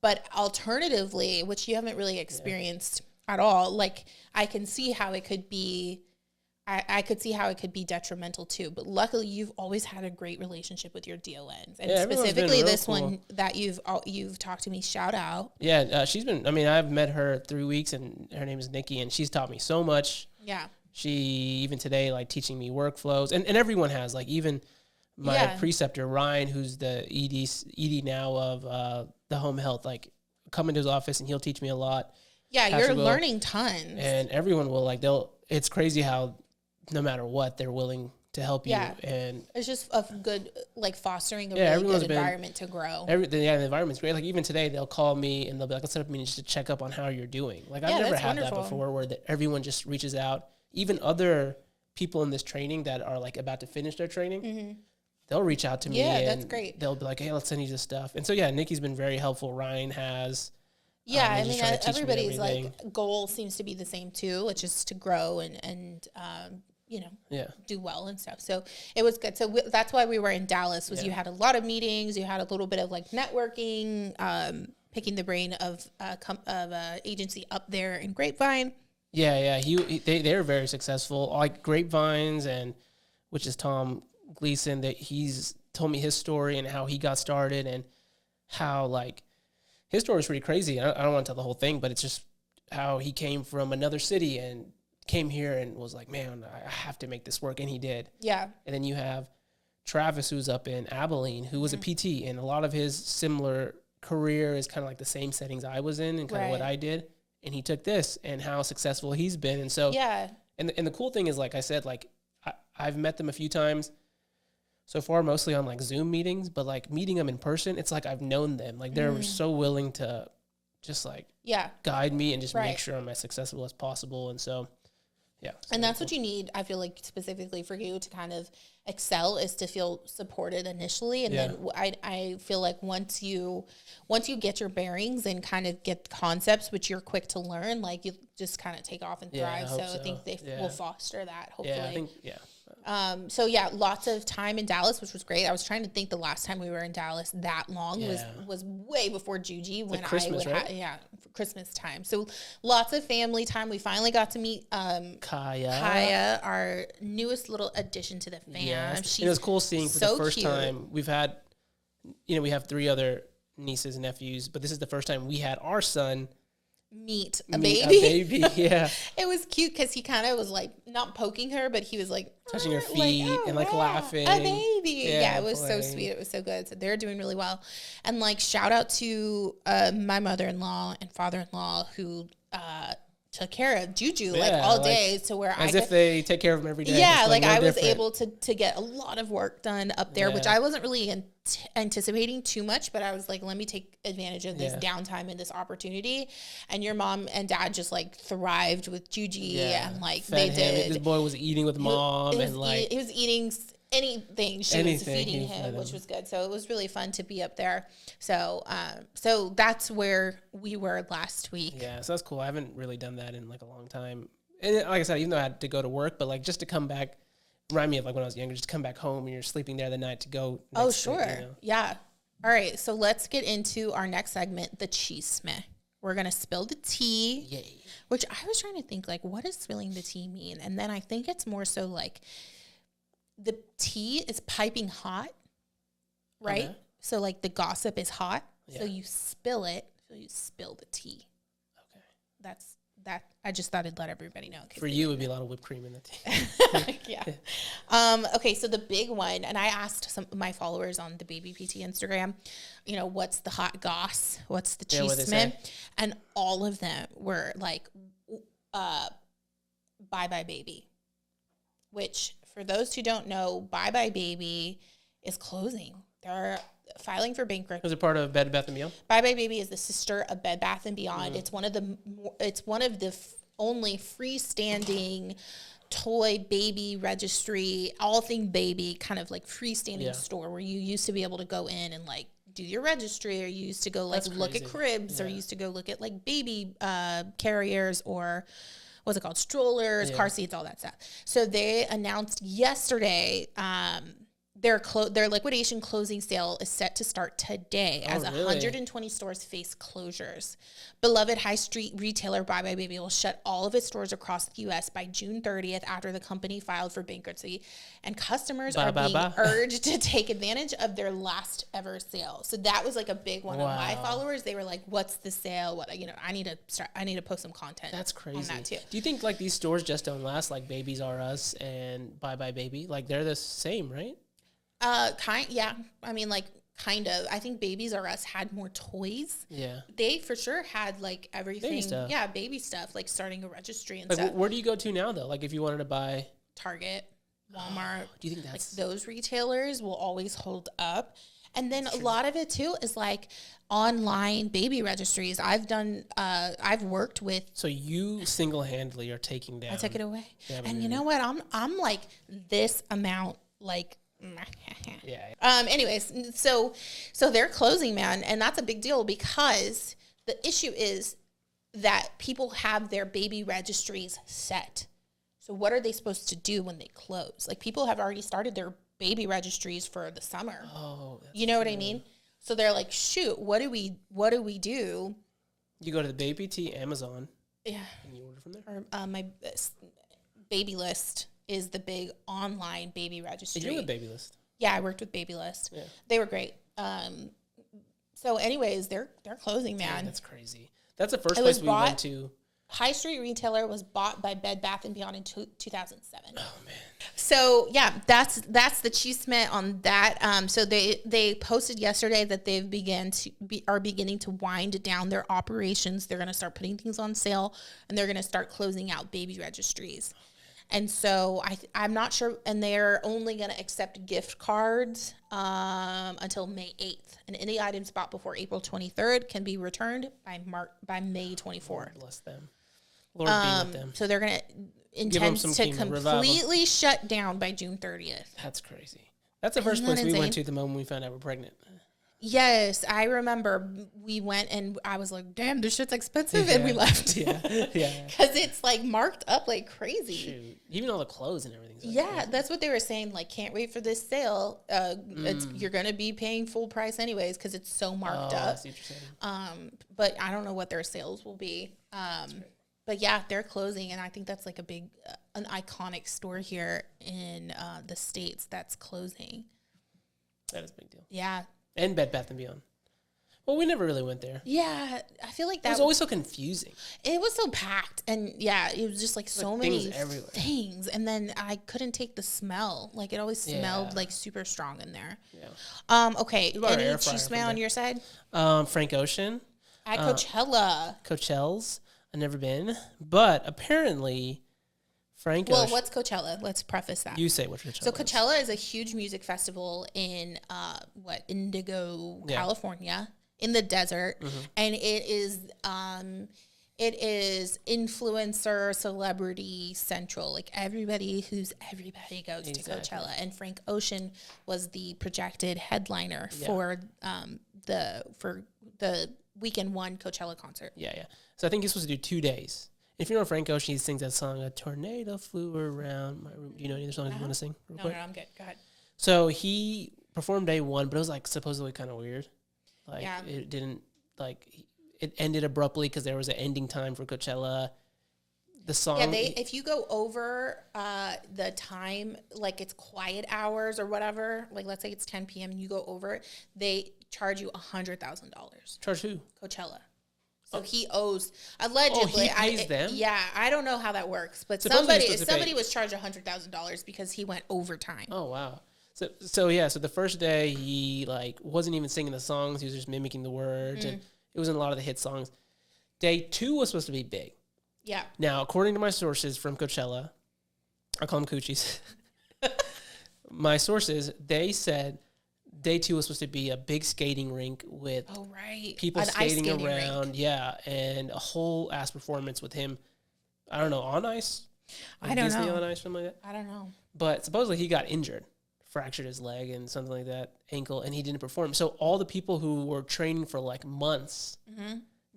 But alternatively, which you haven't really experienced at all, like I can see how it could be, I could see how it could be detrimental too, but luckily you've always had a great relationship with your DONs, and specifically this one that you've talked to me. Shout out. Yeah, she's been. I mean, I've met her 3 weeks, and her name is Nikki, and she's taught me so much. Yeah. She even today like teaching me workflows, and everyone has, like, even my preceptor Ryan, who's the ED now of the home health, like come into his office and he'll teach me a lot. Yeah, Patrick you're learning tons, and everyone will It's crazy how, no matter what, they're willing to help you. And it's just a good, like, fostering a really good environment to grow. The environment's great. Like, even today, they'll call me and they'll be like, let's set up a meeting just to check up on how you're doing. Like, I've never had that before, where everyone just reaches out. Even other people in this training that are, like, about to finish their training, they'll reach out to me. Yeah, that's great. They'll be like, hey, let's send you this stuff. And so, Nikki's been very helpful. Ryan has. Yeah, I mean, everybody's, like, goal seems to be the same, too, which is to grow and do well and stuff. So it was good. So that's why we were in Dallas, was you had a lot of meetings, you had a little bit of like networking, picking the brain of agency up there in Grapevine. Yeah. They're very successful, like Grapevines, and which is Tom Gleason, that he's told me his story and how he got started, and how, like, his story is pretty crazy. I don't want to tell the whole thing, but it's just how he came from another city and came here and was like, man, I have to make this work. And he did. Yeah. And then you have Travis, who's up in Abilene, who was a PT, and a lot of his similar career is kind of like the same settings I was in and kind of what I did. And he took this, and how successful he's been. And so, and the cool thing is, like I said, like I've met them a few times so far, mostly on like Zoom meetings, but like meeting them in person, it's like I've known them. Like they're so willing to just like guide me and just make sure I'm as successful as possible. And so, and that's what you need, I feel like, specifically for you to kind of excel, is to feel supported initially. And then I feel like once you get your bearings and kind of get the concepts, which you're quick to learn, like you just kind of take off and thrive. So I think they will foster that, hopefully. Yeah, I think, so lots of time in Dallas, which was great. I was trying to think the last time we were in Dallas that long was way before Juji, when Christmas, for Christmas time. So lots of family time. We finally got to meet Kaya, our newest little addition to the fam. Yes. It was cool seeing for the first time. We've had, we have 3 other nieces and nephews, but this is the first time we had our son meet a baby. Yeah. It was cute because he kind of was like not poking her, but he was like touching her feet and like laughing. A baby. Yeah, it was so sweet. It was so good. So they're doing really well. And like, shout out to my mother-in-law and father-in-law who took care of Juju all day, to where if they take care of him every day. Yeah, like I was able to get a lot of work done up there, which I wasn't really anticipating too much, but I was like, let me take advantage of this downtime and this opportunity. And your mom and dad just like thrived with Juji, and like Fed they did. This boy was eating with mom, and like he was eating anything she was feeding him, which was good. So it was really fun to be up there. So so that's where we were last week. Yeah, so that's cool. I haven't really done that in like a long time. And like I said, even though I had to go to work, but like just to come back, remind me of like when I was younger, just to come back home and you're sleeping there the night to go. Oh, sure. Yeah. All right. So let's get into our next segment, the Chisme. We're going to spill the tea. Yay. Which I was trying to think, like, what does spilling the tea mean? And then I think it's more so like, the tea is piping hot, right? Okay. So like the gossip is hot. So you spill it feel you spill the tea. Okay. That's that. I just thought I'd let everybody know. For you, it would be a lot of whipped cream in the tea. Yeah. Okay, so the big one, and I asked some of my followers on the Baby PT Instagram, what's the hot goss? What's the chisme? And all of them were like, Bye Bye Baby. Which, for those who don't know, Bye Bye Baby is closing. They're filing for bankruptcy. Was it part of Bed Bath & Beyond? Bye Bye Baby is the sister of Bed Bath & Beyond. It's one of the only freestanding toy baby registry, all thing baby, kind of like freestanding store where you used to be able to go in and like do your registry, or you used to go like look at cribs, or you used to go look at like baby carriers, or what's it called, strollers, car seats, all that stuff. So they announced yesterday their liquidation closing sale is set to start today as 120 stores face closures. Beloved high street retailer Bye Bye Baby will shut all of its stores across the U.S. by June 30th after the company filed for bankruptcy, and customers are being urged to take advantage of their last ever sale. So that was like a big one of my followers. They were like, "What's the sale? What I need to post some content." That's crazy. On that too. Do you think like these stores just don't last? Like Babies R Us and Bye Bye Baby, like they're the same, right? Yeah. I mean, like, kind of. I think Babies R Us had more toys. Yeah. They for sure had like everything. Baby stuff. Yeah, baby stuff, like starting a registry and like, stuff. Where do you go to now though? Like if you wanted to buy Target, Walmart. Do you think that's like those retailers will always hold up? And then a lot of it too is like online baby registries. I've worked with. So you single-handedly are taking down. I took it away. And you know what? I'm like this amount, like. Anyways, so they're closing, man, and that's a big deal because the issue is that people have their baby registries set. So what are they supposed to do when they close? Like, people have already started their baby registries for the summer. Oh, you know what I mean? So they're like, shoot, what do we do? You go to the Baby T Amazon. Yeah. And you order from there? Or my Baby List is the big online baby registry. Did you with Baby List? Yeah, I worked with Baby List. Yeah. They were great. So anyways, they're closing, man. Damn, that's crazy. That's the first place we went to. High street retailer was bought by Bed Bath & Beyond in 2007. Oh, man. So, yeah, that's the chisme on that. So they posted yesterday that they've are beginning to wind down their operations. They're going to start putting things on sale, and they're going to start closing out baby registries. And so I'm not sure, and they're only going to accept gift cards until May 8th. And any items bought before April 23rd can be returned by May 24th. Lord bless them. Lord be with them. So they're going to intend to completely shut down by June 30th. That's crazy. That's the first place we went to the moment we found out we're pregnant. Yes, I remember we went and I was like, damn, this shit's expensive, and we left. Yeah. Because it's like marked up like crazy. Shoot. Even all the clothes and everything. Yeah, crazy. That's what they were saying. Like, can't wait for this sale. You're going to be paying full price anyways because it's so marked up. I see what you're saying. But I don't know what their sales will be. But yeah, they're closing, and I think that's like a big, an iconic store here in the States that's closing. That is a big deal. Yeah. And Bed Bath & Beyond. Well, we never really went there. Yeah, I feel like that it was always so confusing. It was so packed, and yeah, it was just like so many everywhere. things, and then I couldn't take the smell. Like, it always smelled like super strong in there. Yeah. Okay. Any chisme on your side? Frank Ocean. At Coachella. Coachell's. I've never been, but apparently Frank Well, Ocean. what's Coachella? Let's preface that. You say what Coachella So Coachella is a huge music festival in Indigo, California, in the desert, and it is influencer celebrity central. Like everybody goes to Coachella, and Frank Ocean was the projected headliner for the weekend one Coachella concert. Yeah. So I think he's supposed to do 2 days. If you know Frank Ocean, he sings that song, "A Tornado Flew Around My Room." Do you know any other songs you want to sing? No, I'm good. Go ahead. So he performed day one, but it was like supposedly kind of weird. Like it didn't it ended abruptly because there was an ending time for Coachella. The song. Yeah, if you go over the time, like it's quiet hours or whatever, like let's say it's 10 p.m. and you go over it, they charge you $100,000. Charge who? Coachella. So he owes, allegedly. Oh, he pays them? Yeah, I don't know how that works, but Supposedly somebody was charged $100,000 because he went overtime. Oh, wow. So the first day he like wasn't even singing the songs. He was just mimicking the words, and it was in a lot of the hit songs. Day 2 was supposed to be big. Yeah. Now, according to my sources from Coachella, I call them coochies. My sources, they said day 2 was supposed to be a big skating rink with people skating around. Rink. Yeah, and a whole ass performance with him. I don't know, on ice? Like I don't Disney know. On ice, something like that? I don't know. But supposedly he got injured, fractured his leg and something like that, ankle, and he didn't perform. So all the people who were training for like months,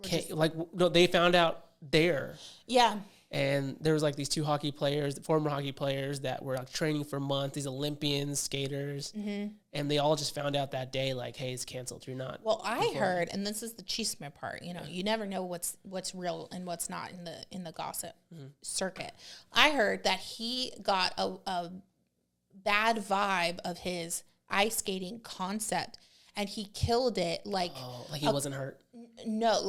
they found out there. Yeah. And there was like these 2 former hockey players that were like training for months, these Olympians, skaters, and they all just found out that day, like, hey, it's canceled. You're not. Well, I heard, and this is the chisme part, you never know what's real and what's not in the gossip circuit. I heard that he got a bad vibe of his ice skating concept, and he killed it like he wasn't hurt. No,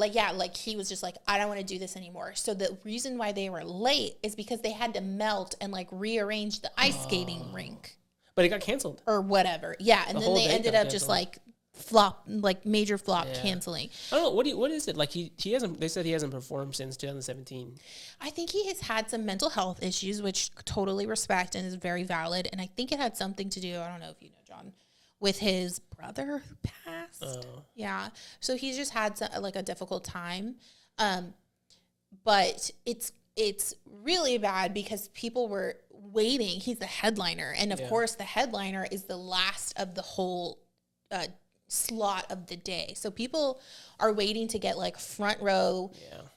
he was just like, I don't want to do this anymore. So the reason why they were late is because they had to melt and like rearrange the ice skating rink. But it got canceled. Or whatever. Yeah, and then they ended up just like major flop canceling. I don't know, what is it? Like he hasn't, they said he hasn't performed since 2017. I think he has had some mental health issues, which totally respect and is very valid. And I think it had something to do, I don't know if you know, John, with his brother who passed. Oh. Yeah. So he's just had a difficult time. But it's really bad because people were waiting. He's the headliner. And of course the headliner is the last of the whole slot of the day. So people are waiting to get like front row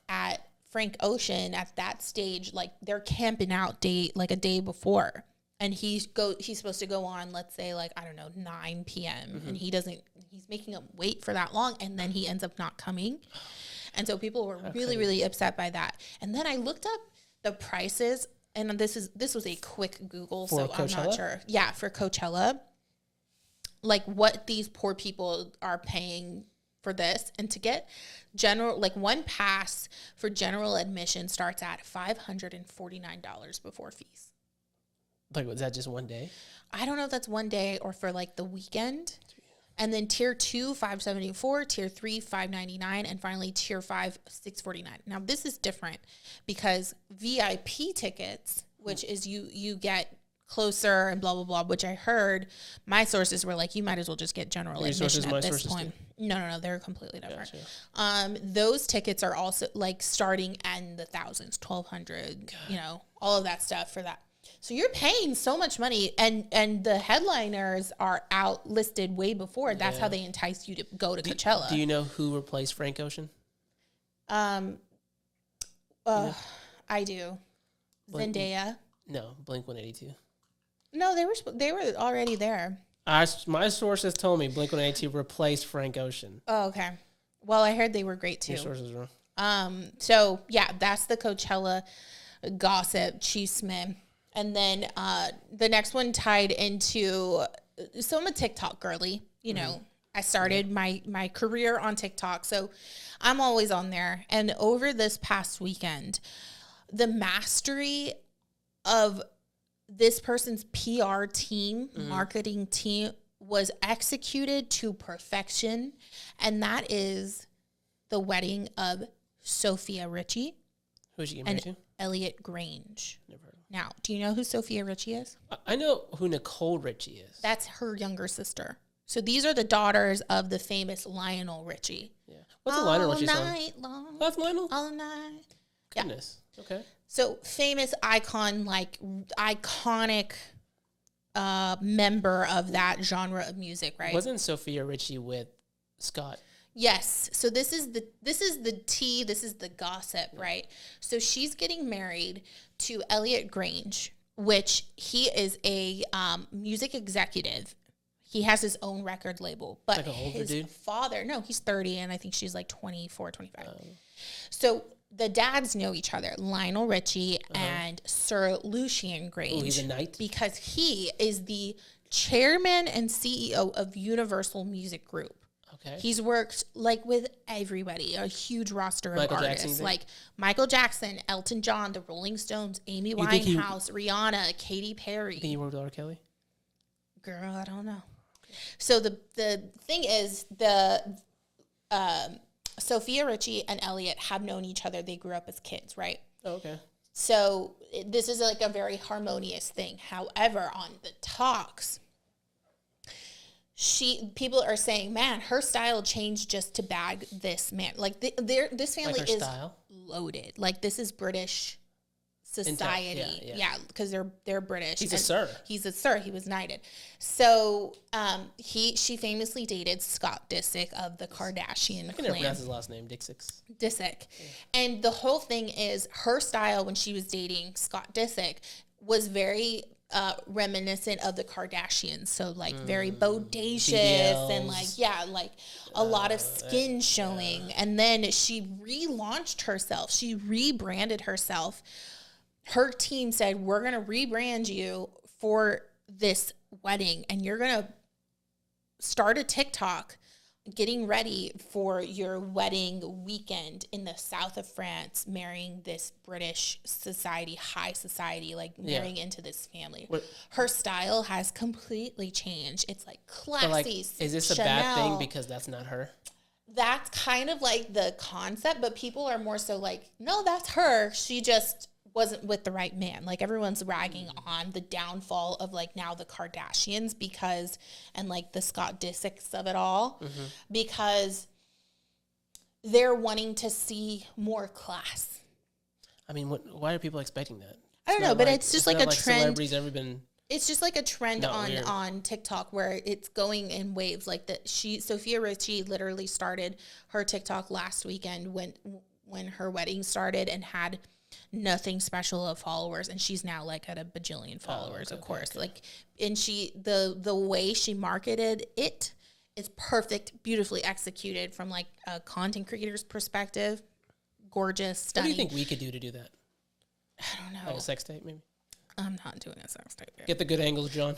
at Frank Ocean at that stage. Like they're camping out a day before. And he's supposed to go on, let's say, 9 p.m. And he's making them wait for that long, and then he ends up not coming. And so people were really, really upset by that. And then I looked up the prices, and this was a quick Google, so I'm not sure. Yeah, for Coachella, like what these poor people are paying for this. And to get one pass for general admission starts at $549 before fees. Like, was that just one day? I don't know if that's one day or for the weekend. And then tier 2, $574, tier 3, $599, and finally tier 5, $649. Now this is different because VIP tickets, which is you get closer and blah, blah, blah, which I heard my sources were like, you might as well just get general admission at this point. No, they're completely different. Gotcha. Those tickets are also starting in the thousands, 1,200, all of that stuff for that. So you're paying so much money, and the headliners are out listed way before. That's how they entice you to go to Coachella. Do you know who replaced Frank Ocean? I do. Zendaya. No, Blink-182. No, they were already there. My sources told me Blink-182 replaced Frank Ocean. Oh, okay. Well, I heard they were great too. Your sources were wrong. So yeah, that's the Coachella gossip, chisme. And then the next one tied into, so I'm a TikTok girly, I started my career on TikTok, so I'm always on there. And over this past weekend, the mastery of this person's PR team, marketing team, was executed to perfection. And that is the wedding of Sophia Richie. Who's she getting married to? Elliot Grange. Never heard of her. Now, do you know who Sophia Richie is? I know who Nicole Richie is. That's her younger sister. So these are the daughters of the famous Lionel Richie. Yeah. What's the Lionel Richie song? All night long. That's Lionel? All night. Goodness. Yeah. Okay. So famous iconic member of that genre of music, right? Wasn't Sophia Richie with Scott? Yes. So this is the tea, this is the gossip, right? So she's getting married to Elliot Grange, which he is a music executive. He has his own record label, but like an older his dude? father, no, he's 30 and I think she's 24, 25. So the dads know each other, Lionel Richie and Sir Lucian Grange. Oh, he's a knight? Because he is the chairman and CEO of Universal Music Group. Okay. He's worked like with everybody, a huge roster of Michael artists, Jackson, like Michael Jackson, Elton John, the Rolling Stones, Amy Winehouse, Rihanna, Katy Perry. You think he worked with R. Kelly? Girl, I don't know. So the thing is, the Sophia Richie and Elliot have known each other. They grew up as kids, right? Oh, okay. So this is like a very harmonious thing. However, on the talks, people are saying, man, her style changed just to bag this man. Like this family like her is style? Loaded. Like this is British society. Yeah, because they're British. He's a sir. He's a sir. He was knighted. So she famously dated Scott Disick of the Kardashian I can never pronounce his last name. Disick. Yeah. And the whole thing is her style when she was dating Scott Disick was very reminiscent of the Kardashians. So like very bodacious BBLs. and like a lot of skin showing. And then she relaunched herself. She rebranded herself. Her team said, we're going to rebrand you for this wedding, and you're going to start a TikTok getting ready for your wedding weekend in the south of France, marrying this British society, high society, like marrying into this family. Her style has completely changed. It's like classy. Like, is this Chanel. a bad thing because that's not her? That's kind of like the concept, but people are more so like, no, that's her. She just wasn't with the right man. Like everyone's ragging on the downfall of like now the Kardashians and like the Scott Disicks of it all, because they're wanting to see more class. I mean, why are people expecting that? I don't know, but it's just like a trend. Celebrities ever been? It's just like a trend on TikTok where it's going in waves. Like Sophia Richie literally started her TikTok last weekend when her wedding started and had nothing special of followers, and she's now like at a bajillion followers, of course. Okay. Like, and the way she marketed it is perfect, beautifully executed from like a content creator's perspective. Gorgeous, stunning. What do you think we could do to do that? I don't know. Like a sex tape, maybe? I'm not doing a sex tape. Get the good angles, John.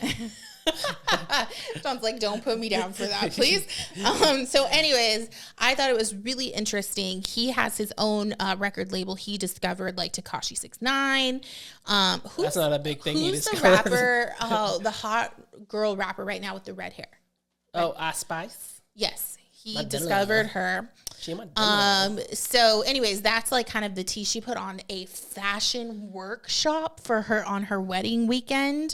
John's like, don't put me down for that, please. So anyways, I thought it was really interesting. He has his own record label. He discovered like Tekashi 6ix9ine. That's not a big thing. Who's the rapper? The hot girl rapper right now with the red hair. Oh, Spice? Yes. He discovered her. So anyways, that's like kind of the tea. She put on a fashion workshop for her on her wedding weekend.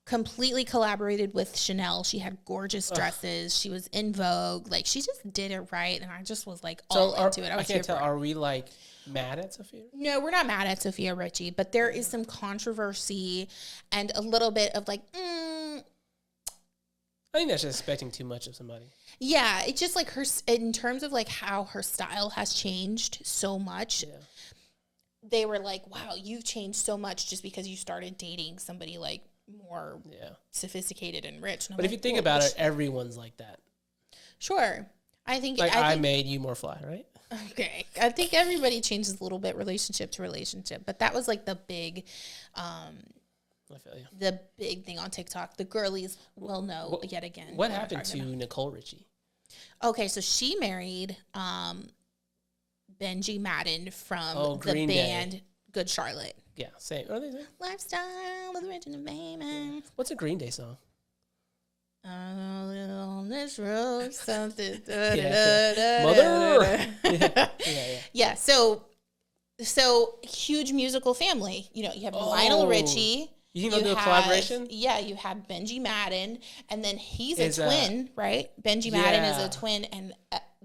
Completely collaborated with Chanel. She had gorgeous dresses. She was in Vogue. Like she just did it right. And I just was like all into it. I can't tell. Are we like mad at Sophia? No, we're not mad at Sophia Richie, but there is some controversy and a little bit of like, I think that's just expecting too much of somebody. Yeah, it's just like her, in terms of like how her style has changed so much. Yeah. They were like, wow, you've changed so much just because you started dating somebody like more sophisticated and rich. And but if you think about it, everyone's like that. Sure. I think I made you more fly, right? Okay. I think everybody changes a little bit relationship to relationship, but that was like the big I feel you. The big thing on TikTok. The girlies will know yet again. What happened to Nicole Richie? Okay, so she married Benji Madden from the Green band Day. Good Charlotte. Yeah, same. What are they saying? Lifestyle with Rich and Famous. What's a Green Day song? On this road, something. Mother. Yeah. So huge musical family. You know, you have Lionel Richie. You think they'll do a collaboration? Yeah, you have Benji Madden, and then he's a twin, right? Benji Madden is a twin, and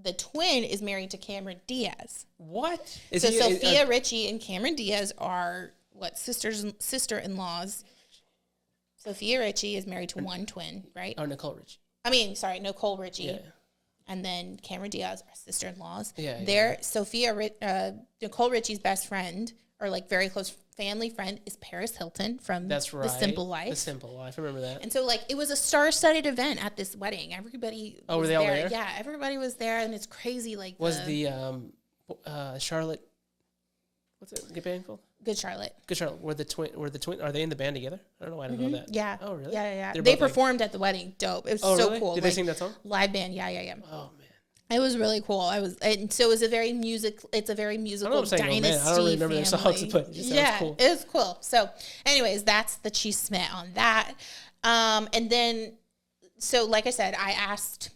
the twin is married to Cameron Diaz. What? So Sophia Richie and Cameron Diaz are sister-in-laws. Sophia Richie is married to one twin, right? Oh, Nicole Richie. Nicole Richie. Yeah. And then Cameron Diaz are sister-in-laws. Yeah. Nicole Richie's best friend, or like very close family friend, is Paris Hilton from The Simple Life. The Simple Life, I remember that. And so like it was a star-studded event at this wedding. Everybody was were they there. all there? Yeah, everybody was there, and it's crazy. Like was the Charlotte, what's it get band called? Good Charlotte. Good Charlotte. Were the twin? Are they in the band together? I don't know. I didn't know that. Yeah. Oh, really? Yeah. They're They both, like- performed at the wedding. Dope. It was Oh, so really? cool. Did they sing that song? Live band. Yeah. Oh man. It was really cool. And so it was a very musical I don't dynasty. know what I'm saying, man. I don't really remember their songs, but it just sounds cool. It was cool. So, anyways, that's the Chisme on that. And then, so like I said, I asked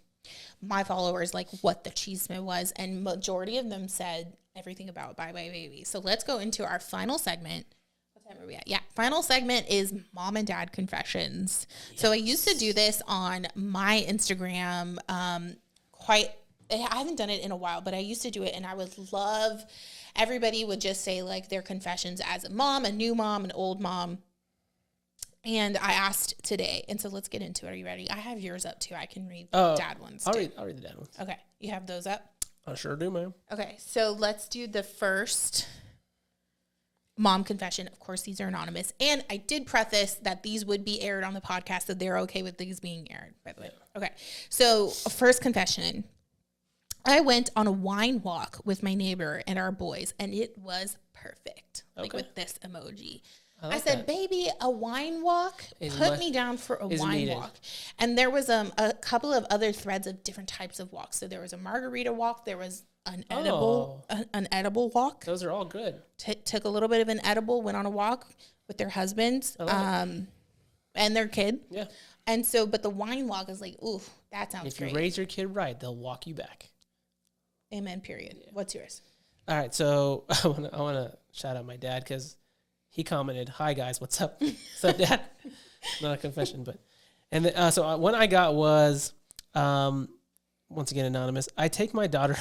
my followers like what the Chisme was, and majority of them said everything about Bye Bye Baby. So let's go into our final segment. What time are we at? Yeah, final segment is mom and dad confessions. Yes. So I used to do this on my Instagram. I haven't done it in a while, but I used to do it, and I would love. Everybody would just say like their confessions as a mom, a new mom, an old mom. And I asked today, and so let's get into it. Are you ready? I have yours up too. I can read the dad ones. I'll read the dad ones. Okay, you have those up? I sure do, ma'am. Okay, so let's do the first mom confession. Of course, these are anonymous, and I did preface that these would be aired on the podcast, so they're okay with these being aired. By the way, okay. So first confession: I went on a wine walk with my neighbor and our boys, and it was perfect. Like with this emoji. I said, baby, a wine walk? Put me down for a wine walk. And there was a couple of other threads of different types of walks. So there was a margarita walk. There was an edible walk. Those are all good. Took a little bit of an edible, went on a walk with their husbands and their kid. Yeah. And so, but the wine walk is like, ooh, that sounds great. If you raise your kid right, they'll walk you back. Amen, period. Yeah. What's yours? All right, so I want to shout out my dad because he commented, "Hi guys, what's up?" What's up, Dad? Not a confession, but so one I got was once again anonymous. I take my daughter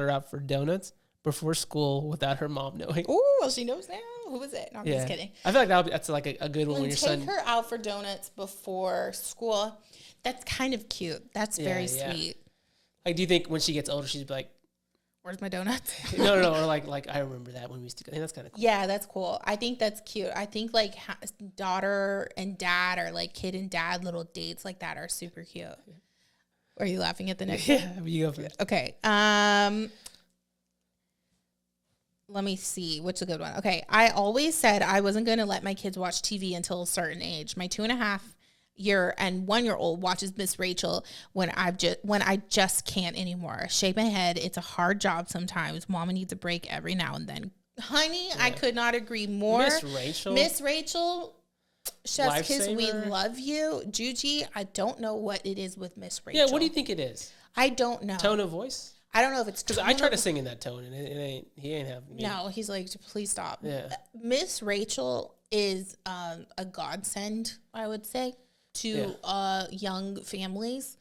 out for donuts before school without her mom knowing. Oh, well, she knows now. Who was it? No, I'm just kidding. I feel like that's like a good one when your son. Take her out for donuts before school. That's kind of cute. That's very sweet. Like, do you think when she gets older, she's like, "Where's my donuts?" No, or like I remember that when we used to go. I think that's kind of cool. Yeah, that's cool. I think that's cute. I think like daughter and dad, or like kid and dad little dates like that are super cute. Yeah. Are you laughing at the next one? Yeah, you go for it. Okay. Let me see. What's a good one? Okay. I always said I wasn't going to let my kids watch TV until a certain age. My 2.5-year and 1-year-old watches Miss Rachel when I just can't anymore. Shake my head. It's a hard job sometimes. Mama needs a break every now and then. Honey, I could not agree more. Miss Rachel, chef's kiss, we love you. Juji, I don't know what it is with Miss Rachel. Yeah, what do you think it is? I don't know. Tone of voice? I don't know if it's because I try to sing in that tone and he ain't have me. No, he's like, please stop. Yeah. Miss Rachel is a godsend, I would say, to young families.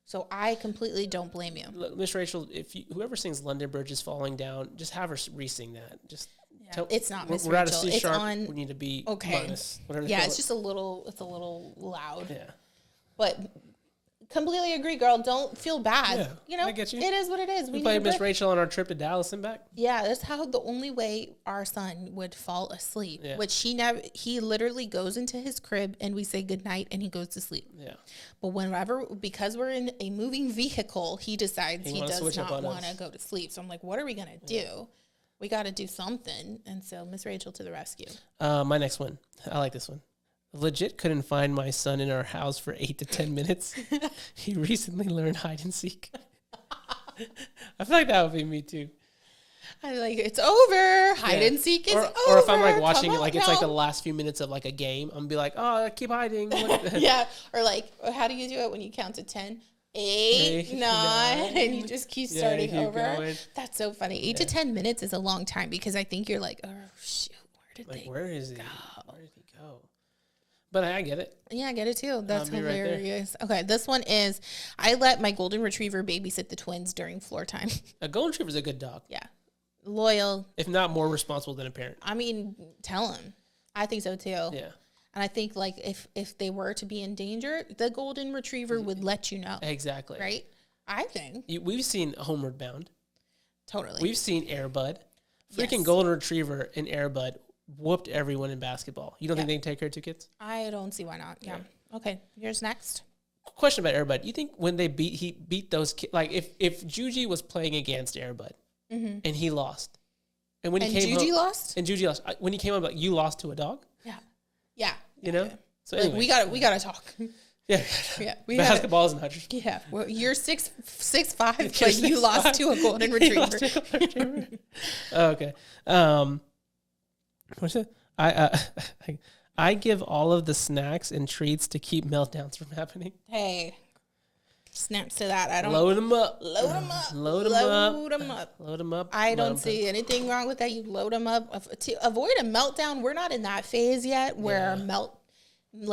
So I completely don't blame you. Miss Rachel, whoever sings London Bridge is Falling Down, just have her re-sing that. Just it's not Miss Rachel. We're out of C it's sharp. On, we need to be minus. It's just a little loud. Yeah. But completely agree, girl. Don't feel bad. Yeah, you know, I get you. It is what it is. We played Miss Rachel on our trip to Dallas and back. Yeah, that's how the only way our son would fall asleep. Yeah. Which he literally goes into his crib and we say goodnight and he goes to sleep. Yeah. But because we're in a moving vehicle, he decides he does not want to go to sleep. So I'm like, what are we gonna do? Yeah. We got to do something. And so Miss Rachel to the rescue. My next one. I like this one. Legit couldn't find my son in our house for 8 to 10 minutes. He recently learned hide and seek. I feel like that would be me too. I like it's over. Hide and seek is over. Or if I'm like watching it, like it's like the last few minutes of like a game, I'm gonna be like, oh, keep hiding. Yeah. Or like, how do you do it when you count to 10? 8, 9, and you just keep starting over. Going. That's so funny. 8 to 10 minutes is a long time because I think you're like, oh shoot, where is he? Where did he go? But I get it. Yeah, I get it too. That's hilarious. Right, okay, this one is, I let my golden retriever babysit the twins during floor time. A golden retriever is a good dog. Yeah. Loyal. If not more responsible than a parent. I mean, tell him. I think so too. Yeah. And I think like if they were to be in danger, the golden retriever would let you know. Exactly. Right? I think. We've seen Homeward Bound. Totally. We've seen Air Bud. Freaking golden retriever and Air Bud whooped everyone in basketball. You don't think they can take care of 2 kids? I don't see why not. Yeah. Okay. Here's next. Question about Air Bud. You think when he beat those kids, like if Juji was playing against Air Bud and he lost, And when he came Juji home, lost? And Juji lost. When he came home, like, you lost to a dog? Yeah. Yeah. You know? Yeah. So anyway. We gotta talk. Yeah. Yeah. Basketball isn't 100. Yeah. Well, you're 6'5", but you lost to a golden retriever. Okay. What's it? I give all of the snacks and treats to keep meltdowns from happening. Hey. Snaps to that. I don't Load them up. Load them up. Load them up. Load them up. I don't see anything wrong with that. You load them up to avoid a meltdown. We're not in that phase yet where true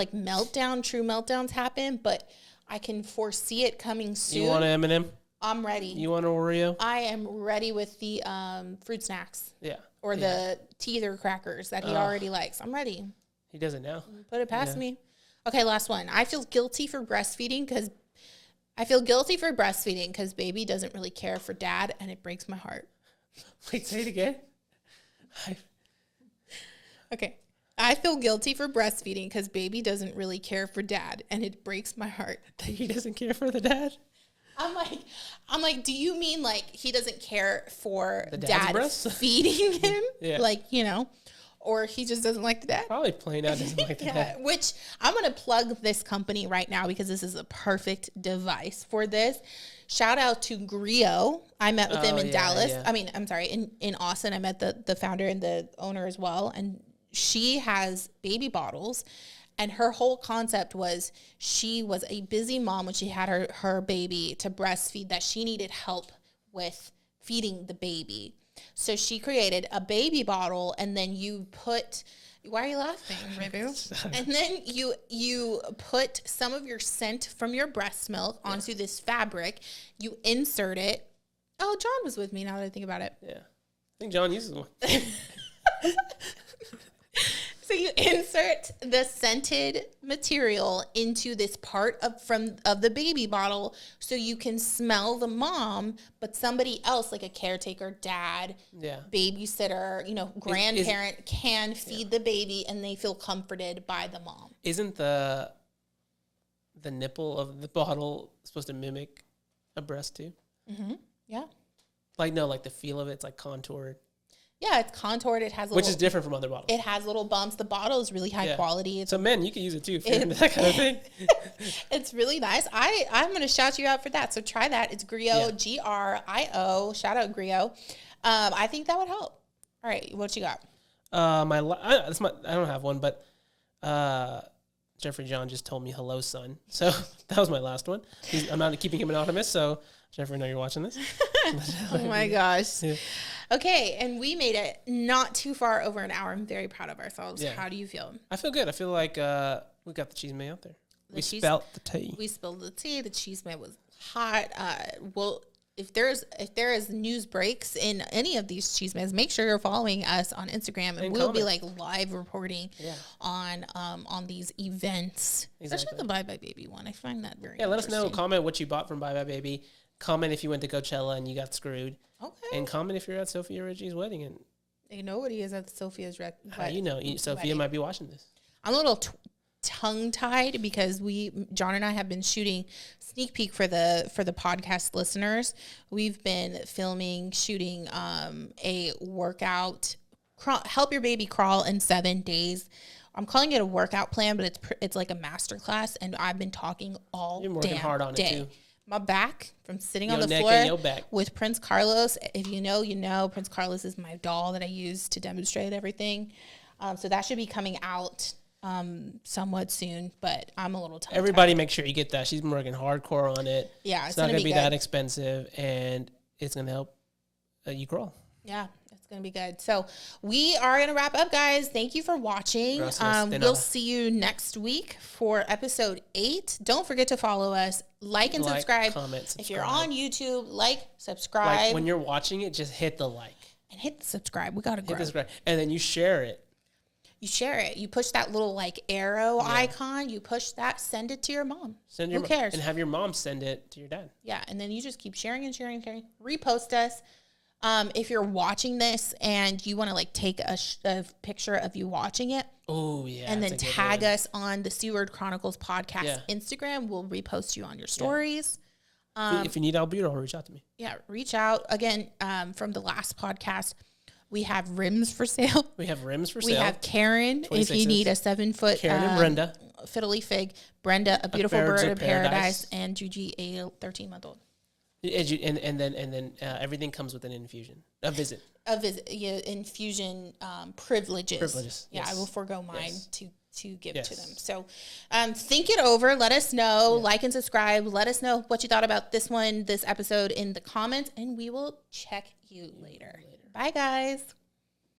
meltdowns happen, but I can foresee it coming soon. You want an M&M? I'm ready. You want an Oreo? I am ready with the fruit snacks. Yeah. Or the teether crackers that he already likes. I'm ready. He does it now. Put it past me. Okay, last one. I feel guilty for breastfeeding because baby doesn't really care for dad, and it breaks my heart. Wait, say it again. Okay. I feel guilty for breastfeeding because baby doesn't really care for dad, and it breaks my heart. That he doesn't care for the dad? I'm like, do you mean like he doesn't care for the dad feeding him? Yeah. Like, you know, or he just doesn't like the dad? Probably plain out doesn't like the dad. Which I'm going to plug this company right now because this is a perfect device for this. Shout out to Griot. I met with him in Dallas. Yeah. I mean, I'm sorry, in Austin. I met the founder and the owner as well. And she has baby bottles. And her whole concept was she was a busy mom when she had her baby to breastfeed, that she needed help with feeding the baby. So she created a baby bottle, and then you put, why are you laughing, Ribu? And then you put some of your scent from your breast milk onto this fabric. You insert it. Oh, John was with me now that I think about it. Yeah. I think John uses one. So you insert the scented material into this part of the baby bottle so you can smell the mom, but somebody else, like a caretaker, dad, babysitter, grandparent, can feed the baby, and they feel comforted by the mom. Isn't the nipple of the bottle supposed to mimic a breast too? Mm-hmm. Yeah. Like the feel of it's like contoured. Yeah, it's contoured. It has which is different from other bottles. It has little bumps. The bottle is really high quality. So men, you can use it too if you're into that kind of thing. It's really nice. I'm going to shout you out for that. So try that. It's Griot, Grio. Shout out Griot. I think that would help. All right, what you got? I don't have one, but Jeffrey John just told me hello, son. So that was my last one. I'm not keeping him anonymous, so Jeffrey, I know you're watching this. Oh my gosh. Yeah. Okay, and we made it not too far over an hour. I'm very proud of ourselves. Yeah. How do you feel? I feel good. I feel like we got the Chisme out there. We spilled the tea. We spilled the tea. The Chisme was hot. Well, if there is news breaks in any of these Chismes, make sure you're following us on Instagram, and we'll be like live reporting on these events. Exactly. Especially the Bye Bye Baby one. I find that very interesting. Let us know. Comment what you bought from Bye Bye Baby. Comment if you went to Coachella and you got screwed. Okay. And comment if you're at Sophia Ritchie's wedding. And nobody is at Sophia's wedding. Sophia might be watching this. I'm a little tongue-tied because John and I have been shooting sneak peek for the podcast listeners. We've been shooting a workout, help your baby crawl in 7 days. I'm calling it a workout plan, but it's like a master class, and I've been talking all day. You're working hard on it too. My back from sitting on the floor with Prince Carlos. If you know, you know. Prince Carlos is my doll that I use to demonstrate everything. So that should be coming out somewhat soon, but I'm a little tired. Everybody make sure you get that. She's been working hardcore on it. Yeah, it's not going to be that expensive, and it's going to help you crawl. Yeah, it's going to be good. So we are going to wrap up, guys. Thank you for watching. We'll see you next week for episode 8. Don't forget to follow us. Like and subscribe. Comment, subscribe. If you're on YouTube, subscribe. Like when you're watching it, just hit the like. And hit the subscribe. We got to grow. Hit the subscribe. And then you share it. You push that little arrow icon. You push that. Send it to your mom. Who cares? And have your mom send it to your dad. Yeah. And then you just keep sharing and sharing and sharing. Repost us. If you're watching this and you want to take a picture of you watching it. Oh, yeah. And then tag us on the C Word Chronicles podcast Instagram. We'll repost you on your stories. If you need albuterol, reach out to me. Yeah, reach out. Again, from the last podcast, We have rims for sale. We have rims for We sale. have Karen, if you need a 7-foot. Karen and Brenda. Fiddly Fig. Brenda, a beautiful bird of paradise. And Juji, a 13-month-old. And then everything comes with an infusion. A visit, yeah, infusion privileges. Yeah, yes. I will forego mine to give Yes. to them. So think it over. Let us know. Like and subscribe. Let us know what you thought about this episode in the comments, and we will check you later. Bye, guys.